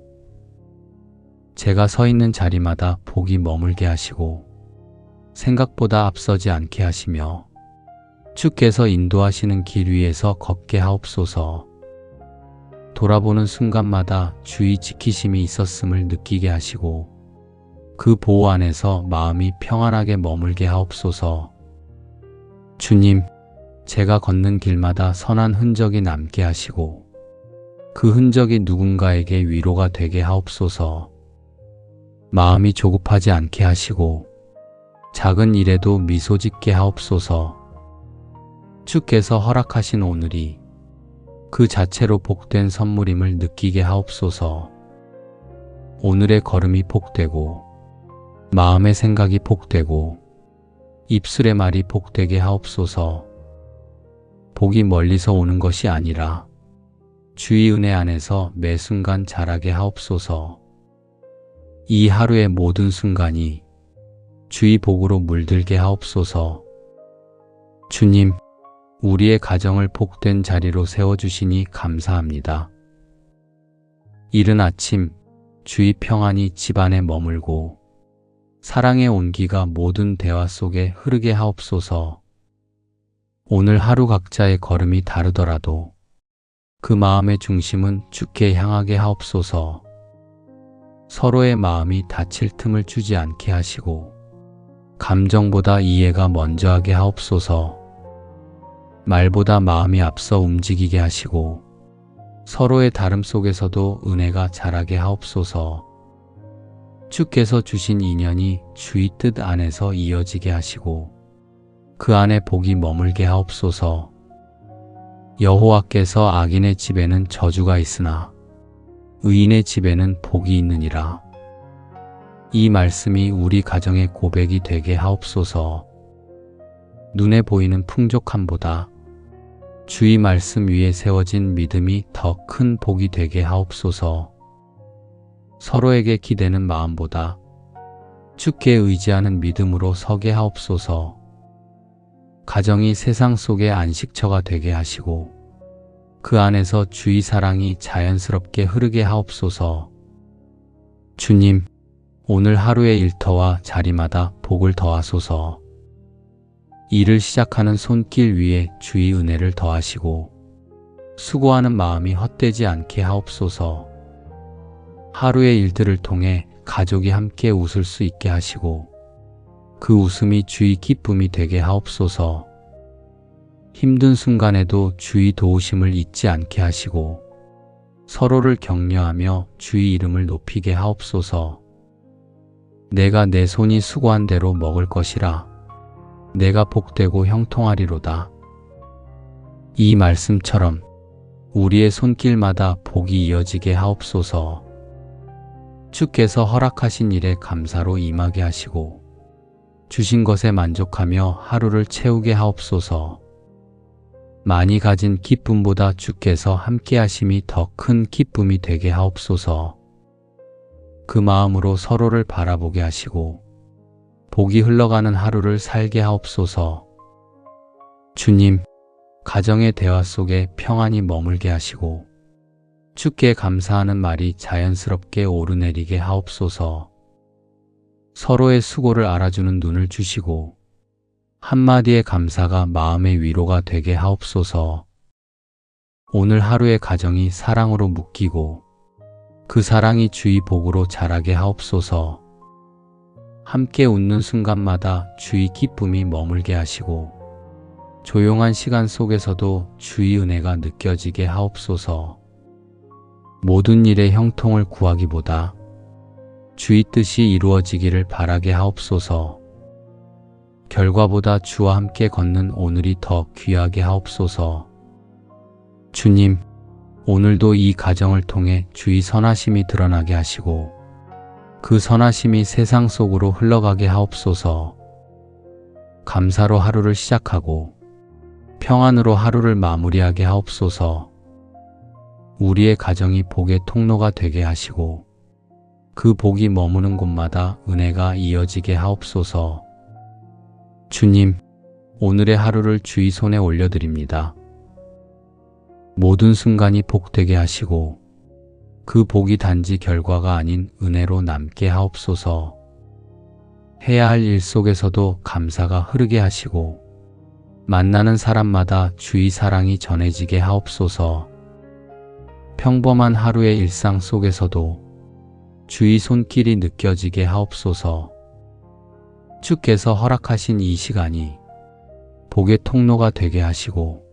제가 서 있는 자리마다 복이 머물게 하시고 생각보다 앞서지 않게 하시며 주께서 인도하시는 길 위에서 걷게 하옵소서. 돌아보는 순간마다 주의 지키심이 있었음을 느끼게 하시고 그 보호 안에서 마음이 평안하게 머물게 하옵소서. 주님, 제가 걷는 길마다 선한 흔적이 남게 하시고 그 흔적이 누군가에게 위로가 되게 하옵소서. 마음이 조급하지 않게 하시고 작은 일에도 미소 짓게 하옵소서. 주께서 허락하신 오늘이 그 자체로 복된 선물임을 느끼게 하옵소서. 오늘의 걸음이 복되고 마음의 생각이 복되고 입술의 말이 복되게 하옵소서. 복이 멀리서 오는 것이 아니라 주의 은혜 안에서 매 순간 자라게 하옵소서. 이 하루의 모든 순간이 주의 복으로 물들게 하옵소서. 주님, 우리의 가정을 복된 자리로 세워주시니 감사합니다. 이른 아침 주의 평안이 집안에 머물고 사랑의 온기가 모든 대화 속에 흐르게 하옵소서. 오늘 하루 각자의 걸음이 다르더라도 그 마음의 중심은 주께 향하게 하옵소서. 서로의 마음이 다칠 틈을 주지 않게 하시고 감정보다 이해가 먼저 하게 하옵소서. 말보다 마음이 앞서 움직이게 하시고 서로의 다름 속에서도 은혜가 자라게 하옵소서. 주께서 주신 인연이 주의 뜻 안에서 이어지게 하시고 그 안에 복이 머물게 하옵소서. 여호와께서 악인의 집에는 저주가 있으나 의인의 집에는 복이 있느니라. 이 말씀이 우리 가정의 고백이 되게 하옵소서. 눈에 보이는 풍족함보다 주의 말씀 위에 세워진 믿음이 더 큰 복이 되게 하옵소서. 서로에게 기대는 마음보다 주께 의지하는 믿음으로 서게 하옵소서. 가정이 세상 속의 안식처가 되게 하시고 그 안에서 주의 사랑이 자연스럽게 흐르게 하옵소서. 주님, 오늘 하루의 일터와 자리마다 복을 더하소서. 일을 시작하는 손길 위에 주의 은혜를 더하시고 수고하는 마음이 헛되지 않게 하옵소서. 하루의 일들을 통해 가족이 함께 웃을 수 있게 하시고 그 웃음이 주의 기쁨이 되게 하옵소서. 힘든 순간에도 주의 도우심을 잊지 않게 하시고 서로를 격려하며 주의 이름을 높이게 하옵소서. 내가 내 손이 수고한 대로 먹을 것이라. 내가 복되고 형통하리로다. 이 말씀처럼 우리의 손길마다 복이 이어지게 하옵소서. 주께서 허락하신 일에 감사로 임하게 하시고 주신 것에 만족하며 하루를 채우게 하옵소서. 많이 가진 기쁨보다 주께서 함께 하심이 더 큰 기쁨이 되게 하옵소서. 그 마음으로 서로를 바라보게 하시고 복이 흘러가는 하루를 살게 하옵소서. 주님, 가정의 대화 속에 평안이 머물게 하시고 주께 감사하는 말이 자연스럽게 오르내리게 하옵소서. 서로의 수고를 알아주는 눈을 주시고 한마디의 감사가 마음의 위로가 되게 하옵소서. 오늘 하루의 가정이 사랑으로 묶이고 그 사랑이 주의 복으로 자라게 하옵소서. 함께 웃는 순간마다 주의 기쁨이 머물게 하시고 조용한 시간 속에서도 주의 은혜가 느껴지게 하옵소서. 모든 일에 형통을 구하기보다 주의 뜻이 이루어지기를 바라게 하옵소서. 결과보다 주와 함께 걷는 오늘이 더 귀하게 하옵소서. 주님, 오늘도 이 가정을 통해 주의 선하심이 드러나게 하시고 그 선하심이 세상 속으로 흘러가게 하옵소서. 감사로 하루를 시작하고 평안으로 하루를 마무리하게 하옵소서. 우리의 가정이 복의 통로가 되게 하시고 그 복이 머무는 곳마다 은혜가 이어지게 하옵소서. 주님, 오늘의 하루를 주의 손에 올려드립니다. 모든 순간이 복되게 하시고 그 복이 단지 결과가 아닌 은혜로 남게 하옵소서. 해야 할 일 속에서도 감사가 흐르게 하시고 만나는 사람마다 주의 사랑이 전해지게 하옵소서. 평범한 하루의 일상 속에서도 주의 손길이 느껴지게 하옵소서. 주께서 허락하신 이 시간이 복의 통로가 되게 하시고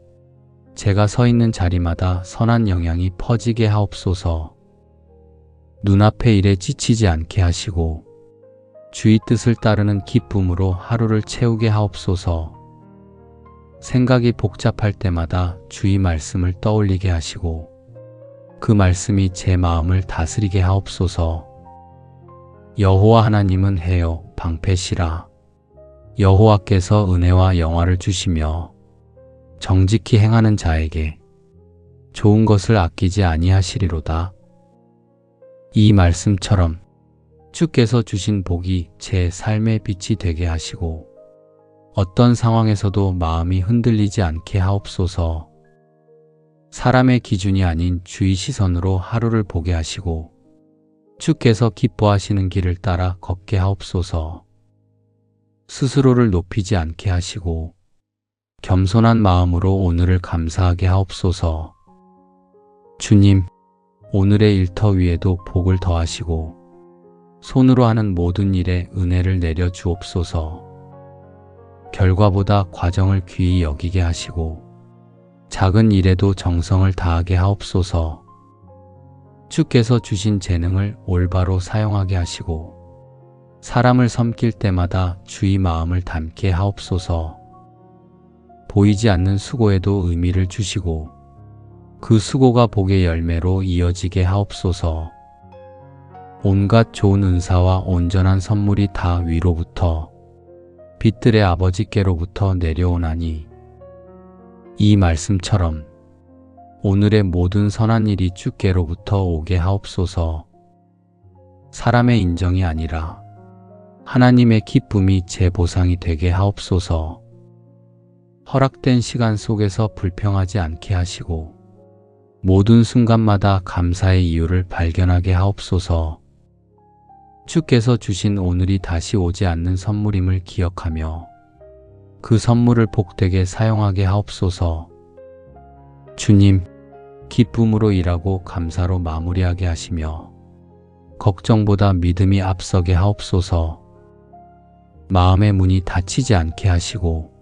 제가 서 있는 자리마다 선한 영향이 퍼지게 하옵소서. 눈앞의 일에 지치지 않게 하시고 주의 뜻을 따르는 기쁨으로 하루를 채우게 하옵소서. 생각이 복잡할 때마다 주의 말씀을 떠올리게 하시고 그 말씀이 제 마음을 다스리게 하옵소서. 여호와 하나님은 해요 방패시라. 여호와께서 은혜와 영화를 주시며 정직히 행하는 자에게 좋은 것을 아끼지 아니하시리로다. 이 말씀처럼 주께서 주신 복이 제 삶의 빛이 되게 하시고 어떤 상황에서도 마음이 흔들리지 않게 하옵소서. 사람의 기준이 아닌 주의 시선으로 하루를 보게 하시고 주께서 기뻐하시는 길을 따라 걷게 하옵소서. 스스로를 높이지 않게 하시고 겸손한 마음으로 오늘을 감사하게 하옵소서. 주님, 오늘의 일터 위에도 복을 더하시고 손으로 하는 모든 일에 은혜를 내려 주옵소서. 결과보다 과정을 귀히 여기게 하시고 작은 일에도 정성을 다하게 하옵소서. 주께서 주신 재능을 올바로 사용하게 하시고 사람을 섬길 때마다 주의 마음을 담게 하옵소서. 보이지 않는 수고에도 의미를 주시고 그 수고가 복의 열매로 이어지게 하옵소서. 온갖 좋은 은사와 온전한 선물이 다 위로부터 빛들의 아버지께로부터 내려오나니 이 말씀처럼 오늘의 모든 선한 일이 주께로부터 오게 하옵소서. 사람의 인정이 아니라 하나님의 기쁨이 제 보상이 되게 하옵소서. 허락된 시간 속에서 불평하지 않게 하시고 모든 순간마다 감사의 이유를 발견하게 하옵소서. 주께서 주신 오늘이 다시 오지 않는 선물임을 기억하며 그 선물을 복되게 사용하게 하옵소서. 주님, 기쁨으로 일하고 감사로 마무리하게 하시며 걱정보다 믿음이 앞서게 하옵소서. 마음의 문이 닫히지 않게 하시고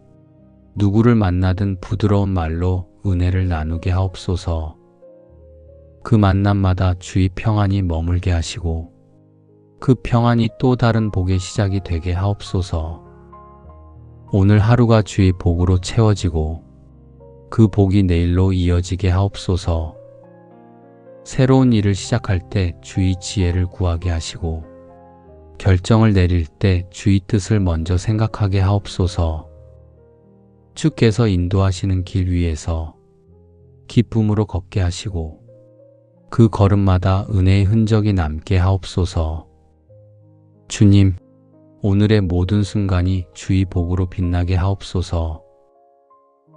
누구를 만나든 부드러운 말로 은혜를 나누게 하옵소서. 그 만남마다 주의 평안이 머물게 하시고 그 평안이 또 다른 복의 시작이 되게 하옵소서. 오늘 하루가 주의 복으로 채워지고 그 복이 내일로 이어지게 하옵소서. 새로운 일을 시작할 때 주의 지혜를 구하게 하시고 결정을 내릴 때 주의 뜻을 먼저 생각하게 하옵소서. 주께서 인도하시는 길 위에서 기쁨으로 걷게 하시고 그 걸음마다 은혜의 흔적이 남게 하옵소서. 주님, 오늘의 모든 순간이 주의 복으로 빛나게 하옵소서.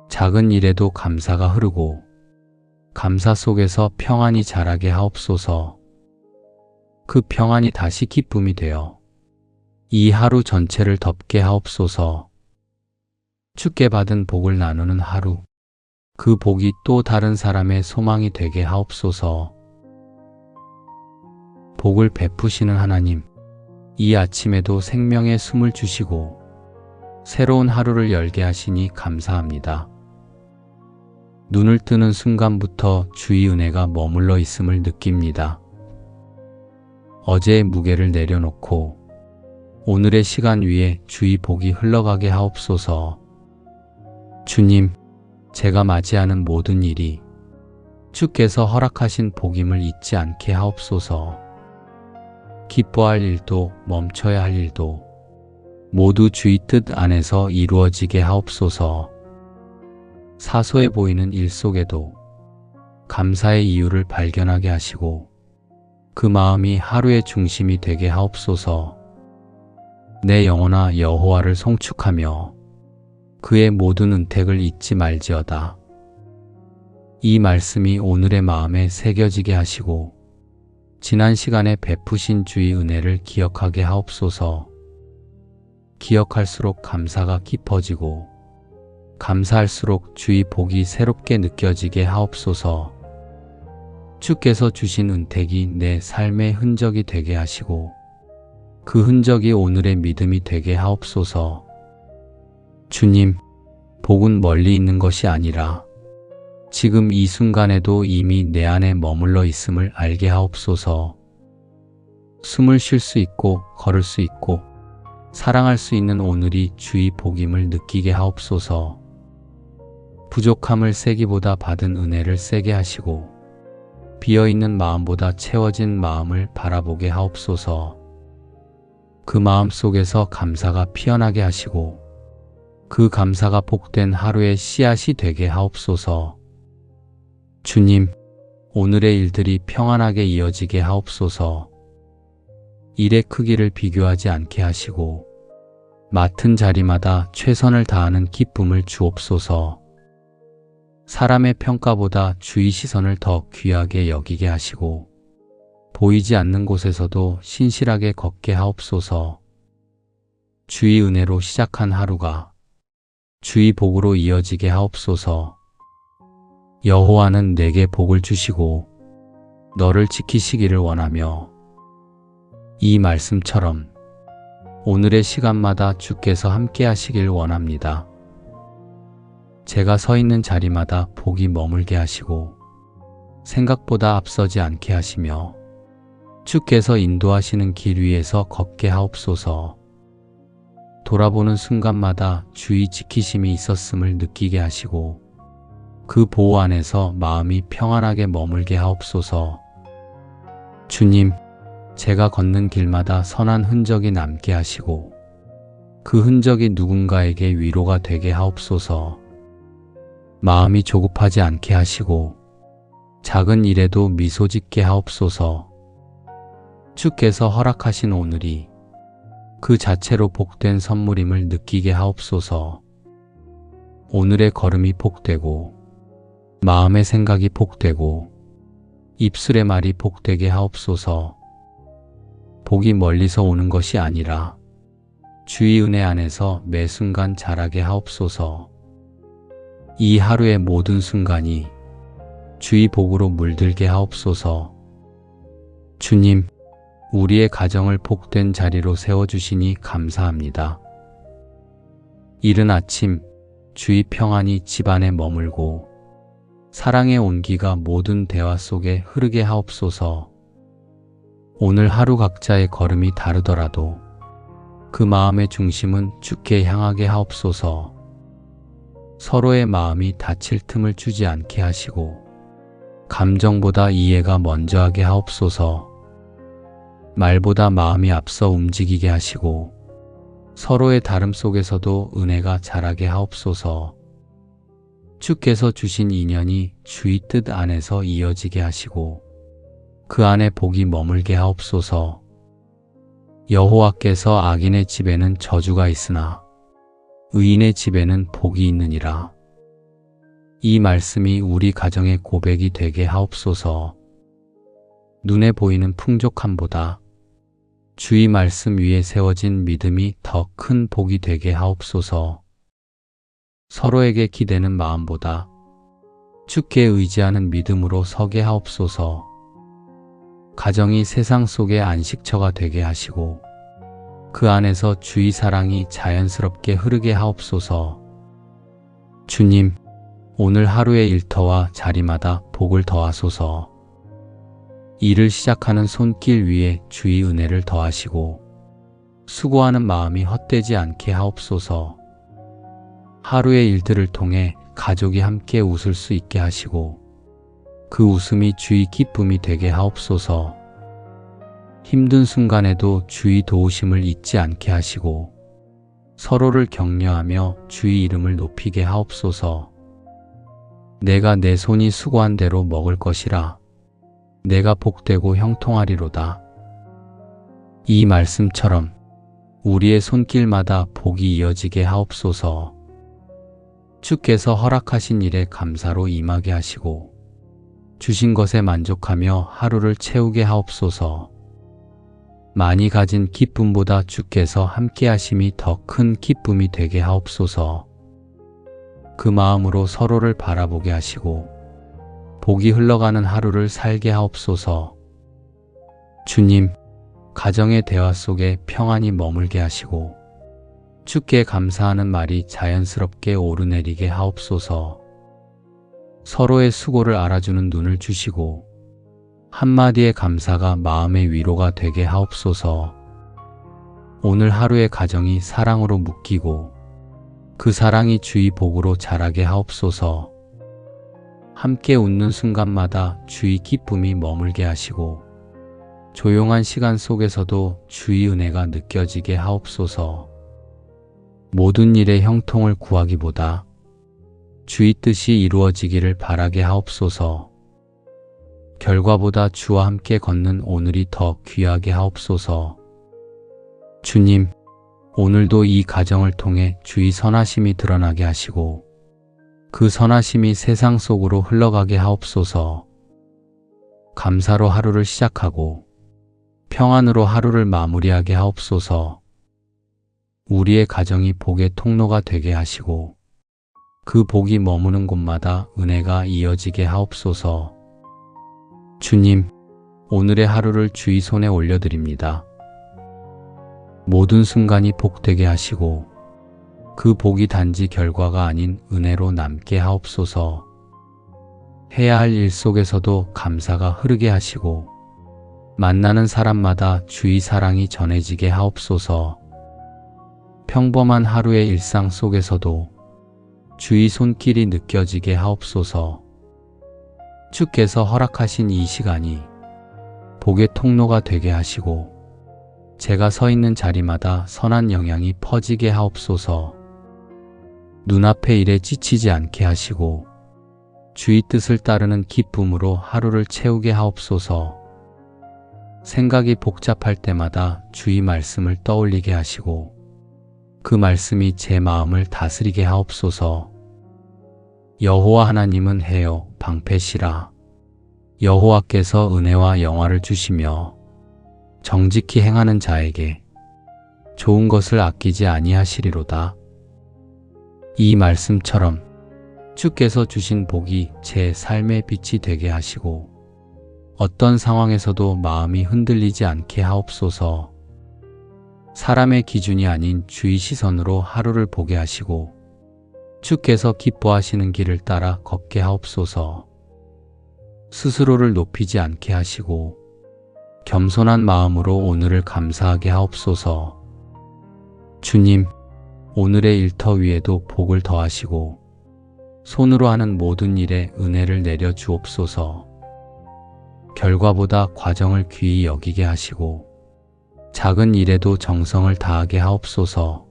작은 일에도 감사가 흐르고 감사 속에서 평안이 자라게 하옵소서. 그 평안이 다시 기쁨이 되어 이 하루 전체를 덮게 하옵소서. 주께 받은 복을 나누는 하루, 그 복이 또 다른 사람의 소망이 되게 하옵소서. 복을 베푸시는 하나님, 이 아침에도 생명의 숨을 주시고 새로운 하루를 열게 하시니 감사합니다. 눈을 뜨는 순간부터 주의 은혜가 머물러 있음을 느낍니다. 어제의 무게를 내려놓고 오늘의 시간 위에 주의 복이 흘러가게 하옵소서. 주님, 제가 맞이하는 모든 일이 주께서 허락하신 복임을 잊지 않게 하옵소서. 기뻐할 일도 멈춰야 할 일도 모두 주의 뜻 안에서 이루어지게 하옵소서. 사소해 보이는 일 속에도 감사의 이유를 발견하게 하시고 그 마음이 하루의 중심이 되게 하옵소서. 내 영혼아 여호와를 송축하며 그의 모든 은택을 잊지 말지어다. 이 말씀이 오늘의 마음에 새겨지게 하시고 지난 시간에 베푸신 주의 은혜를 기억하게 하옵소서. 기억할수록 감사가 깊어지고 감사할수록 주의 복이 새롭게 느껴지게 하옵소서. 주께서 주신 은택이 내 삶의 흔적이 되게 하시고 그 흔적이 오늘의 믿음이 되게 하옵소서. 주님, 복은 멀리 있는 것이 아니라 지금 이 순간에도 이미 내 안에 머물러 있음을 알게 하옵소서. 숨을 쉴 수 있고 걸을 수 있고 사랑할 수 있는 오늘이 주의 복임을 느끼게 하옵소서. 부족함을 세기보다 받은 은혜를 세게 하시고 비어있는 마음보다 채워진 마음을 바라보게 하옵소서. 그 마음 속에서 감사가 피어나게 하시고 그 감사가 복된 하루의 씨앗이 되게 하옵소서. 주님, 오늘의 일들이 평안하게 이어지게 하옵소서. 일의 크기를 비교하지 않게 하시고 맡은 자리마다 최선을 다하는 기쁨을 주옵소서. 사람의 평가보다 주의 시선을 더 귀하게 여기게 하시고 보이지 않는 곳에서도 신실하게 걷게 하옵소서. 주의 은혜로 시작한 하루가 주의 복으로 이어지게 하옵소서. 여호와는 내게 복을 주시고 너를 지키시기를 원하며 이 말씀처럼 오늘의 시간마다 주께서 함께 하시길 원합니다. 제가 서 있는 자리마다 복이 머물게 하시고 생각보다 앞서지 않게 하시며 주께서 인도하시는 길 위에서 걷게 하옵소서. 돌아보는 순간마다 주의 지키심이 있었음을 느끼게 하시고 그 보호 안에서 마음이 평안하게 머물게 하옵소서. 주님, 제가 걷는 길마다 선한 흔적이 남게 하시고 그 흔적이 누군가에게 위로가 되게 하옵소서. 마음이 조급하지 않게 하시고 작은 일에도 미소 짓게 하옵소서. 주께서 허락하신 오늘이 그 자체로 복된 선물임을 느끼게 하옵소서. 오늘의 걸음이 복되고 마음의 생각이 복되고 입술의 말이 복되게 하옵소서. 복이 멀리서 오는 것이 아니라 주의 은혜 안에서 매 순간 자라게 하옵소서. 이 하루의 모든 순간이 주의 복으로 물들게 하옵소서. 주님, 우리의 가정을 복된 자리로 세워주시니 감사합니다. 이른 아침 주의 평안이 집안에 머물고 사랑의 온기가 모든 대화 속에 흐르게 하옵소서. 오늘 하루 각자의 걸음이 다르더라도 그 마음의 중심은 주께 향하게 하옵소서. 서로의 마음이 다칠 틈을 주지 않게 하시고 감정보다 이해가 먼저 하게 하옵소서. 말보다 마음이 앞서 움직이게 하시고 서로의 다름 속에서도 은혜가 자라게 하옵소서. 주께서 주신 인연이 주의 뜻 안에서 이어지게 하시고 그 안에 복이 머물게 하옵소서. 여호와께서 악인의 집에는 저주가 있으나 의인의 집에는 복이 있느니라. 이 말씀이 우리 가정의 고백이 되게 하옵소서. 눈에 보이는 풍족함보다 주의 말씀 위에 세워진 믿음이 더 큰 복이 되게 하옵소서. 서로에게 기대는 마음보다 주께 의지하는 믿음으로 서게 하옵소서. 가정이 세상 속의 안식처가 되게 하시고 그 안에서 주의 사랑이 자연스럽게 흐르게 하옵소서. 주님, 오늘 하루의 일터와 자리마다 복을 더하소서. 일을 시작하는 손길 위에 주의 은혜를 더하시고 수고하는 마음이 헛되지 않게 하옵소서. 하루의 일들을 통해 가족이 함께 웃을 수 있게 하시고 그 웃음이 주의 기쁨이 되게 하옵소서. 힘든 순간에도 주의 도우심을 잊지 않게 하시고 서로를 격려하며 주의 이름을 높이게 하옵소서. 내가 내 손이 수고한 대로 먹을 것이라. 내가 복되고 형통하리로다. 이 말씀처럼 우리의 손길마다 복이 이어지게 하옵소서. 주께서 허락하신 일에 감사로 임하게 하시고 주신 것에 만족하며 하루를 채우게 하옵소서. 많이 가진 기쁨보다 주께서 함께 하심이 더 큰 기쁨이 되게 하옵소서. 그 마음으로 서로를 바라보게 하시고 복이 흘러가는 하루를 살게 하옵소서. 주님, 가정의 대화 속에 평안이 머물게 하시고 주께 감사하는 말이 자연스럽게 오르내리게 하옵소서. 서로의 수고를 알아주는 눈을 주시고 한마디의 감사가 마음의 위로가 되게 하옵소서. 오늘 하루의 가정이 사랑으로 묶이고 그 사랑이 주의 복으로 자라게 하옵소서. 함께 웃는 순간마다 주의 기쁨이 머물게 하시고 조용한 시간 속에서도 주의 은혜가 느껴지게 하옵소서. 모든 일에 형통을 구하기보다 주의 뜻이 이루어지기를 바라게 하옵소서. 결과보다 주와 함께 걷는 오늘이 더 귀하게 하옵소서. 주님, 오늘도 이 가정을 통해 주의 선하심이 드러나게 하시고 그 선하심이 세상 속으로 흘러가게 하옵소서. 감사로 하루를 시작하고 평안으로 하루를 마무리하게 하옵소서. 우리의 가정이 복의 통로가 되게 하시고 그 복이 머무는 곳마다 은혜가 이어지게 하옵소서. 주님, 오늘의 하루를 주의 손에 올려드립니다. 모든 순간이 복되게 하시고 그 복이 단지 결과가 아닌 은혜로 남게 하옵소서. 해야 할 일 속에서도 감사가 흐르게 하시고 만나는 사람마다 주의 사랑이 전해지게 하옵소서. 평범한 하루의 일상 속에서도 주의 손길이 느껴지게 하옵소서. 주께서 허락하신 이 시간이 복의 통로가 되게 하시고 제가 서 있는 자리마다 선한 영향이 퍼지게 하옵소서. 눈앞의 일에 지치지 않게 하시고 주의 뜻을 따르는 기쁨으로 하루를 채우게 하옵소서. 생각이 복잡할 때마다 주의 말씀을 떠올리게 하시고 그 말씀이 제 마음을 다스리게 하옵소서. 여호와 하나님은 해요 방패시라. 여호와께서 은혜와 영화를 주시며 정직히 행하는 자에게 좋은 것을 아끼지 아니하시리로다. 이 말씀처럼 주께서 주신 복이 제 삶의 빛이 되게 하시고 어떤 상황에서도 마음이 흔들리지 않게 하옵소서. 사람의 기준이 아닌 주의 시선으로 하루를 보게 하시고 주께서 기뻐하시는 길을 따라 걷게 하옵소서. 스스로를 높이지 않게 하시고 겸손한 마음으로 오늘을 감사하게 하옵소서. 주님, 오늘의 일터 위에도 복을 더하시고 손으로 하는 모든 일에 은혜를 내려 주옵소서. 결과보다 과정을 귀히 여기게 하시고 작은 일에도 정성을 다하게 하옵소서.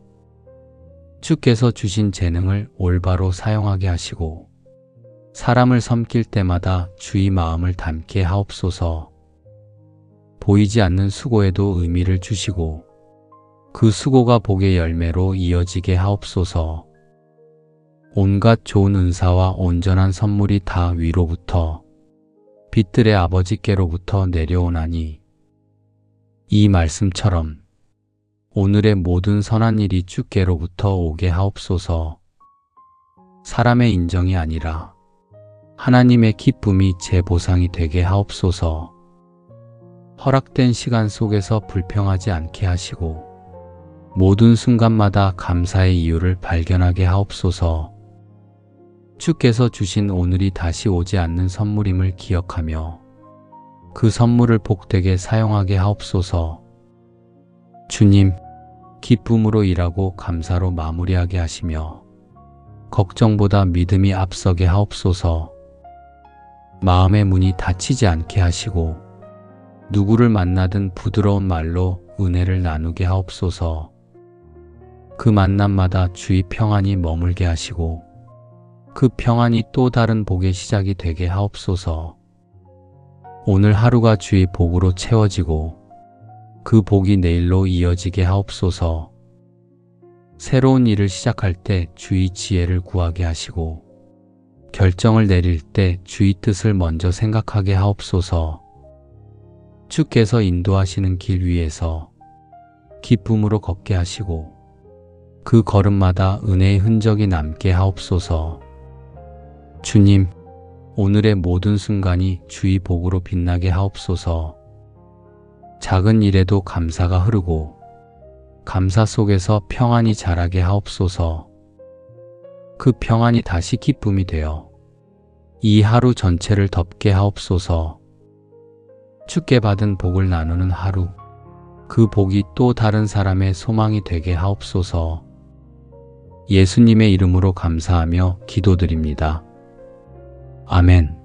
주께서 주신 재능을 올바로 사용하게 하시고 사람을 섬길 때마다 주의 마음을 담게 하옵소서. 보이지 않는 수고에도 의미를 주시고 그 수고가 복의 열매로 이어지게 하옵소서. 온갖 좋은 은사와 온전한 선물이 다 위로부터 빛들의 아버지께로부터 내려오나니 이 말씀처럼 오늘의 모든 선한 일이 주께로부터 오게 하옵소서. 사람의 인정이 아니라 하나님의 기쁨이 제 보상이 되게 하옵소서. 허락된 시간 속에서 불평하지 않게 하시고 모든 순간마다 감사의 이유를 발견하게 하옵소서. 주께서 주신 오늘이 다시 오지 않는 선물임을 기억하며 그 선물을 복되게 사용하게 하옵소서. 주님, 기쁨으로 일하고 감사로 마무리하게 하시며 걱정보다 믿음이 앞서게 하옵소서. 마음의 문이 닫히지 않게 하시고 누구를 만나든 부드러운 말로 은혜를 나누게 하옵소서. 그 만남마다 주의 평안이 머물게 하시고 그 평안이 또 다른 복의 시작이 되게 하옵소서. 오늘 하루가 주의 복으로 채워지고 그 복이 내일로 이어지게 하옵소서. 새로운 일을 시작할 때 주의 지혜를 구하게 하시고 결정을 내릴 때 주의 뜻을 먼저 생각하게 하옵소서. 주께서 인도하시는 길 위에서 기쁨으로 걷게 하시고 그 걸음마다 은혜의 흔적이 남게 하옵소서. 주님, 오늘의 모든 순간이 주의 복으로 빛나게 하옵소서. 작은 일에도 감사가 흐르고 감사 속에서 평안이 자라게 하옵소서. 그 평안이 다시 기쁨이 되어 이 하루 전체를 덮게 하옵소서. 주께 받은 복을 나누는 하루, 그 복이 또 다른 사람의 소망이 되게 하옵소서. 예수님의 이름으로 감사하며 기도드립니다. 아멘.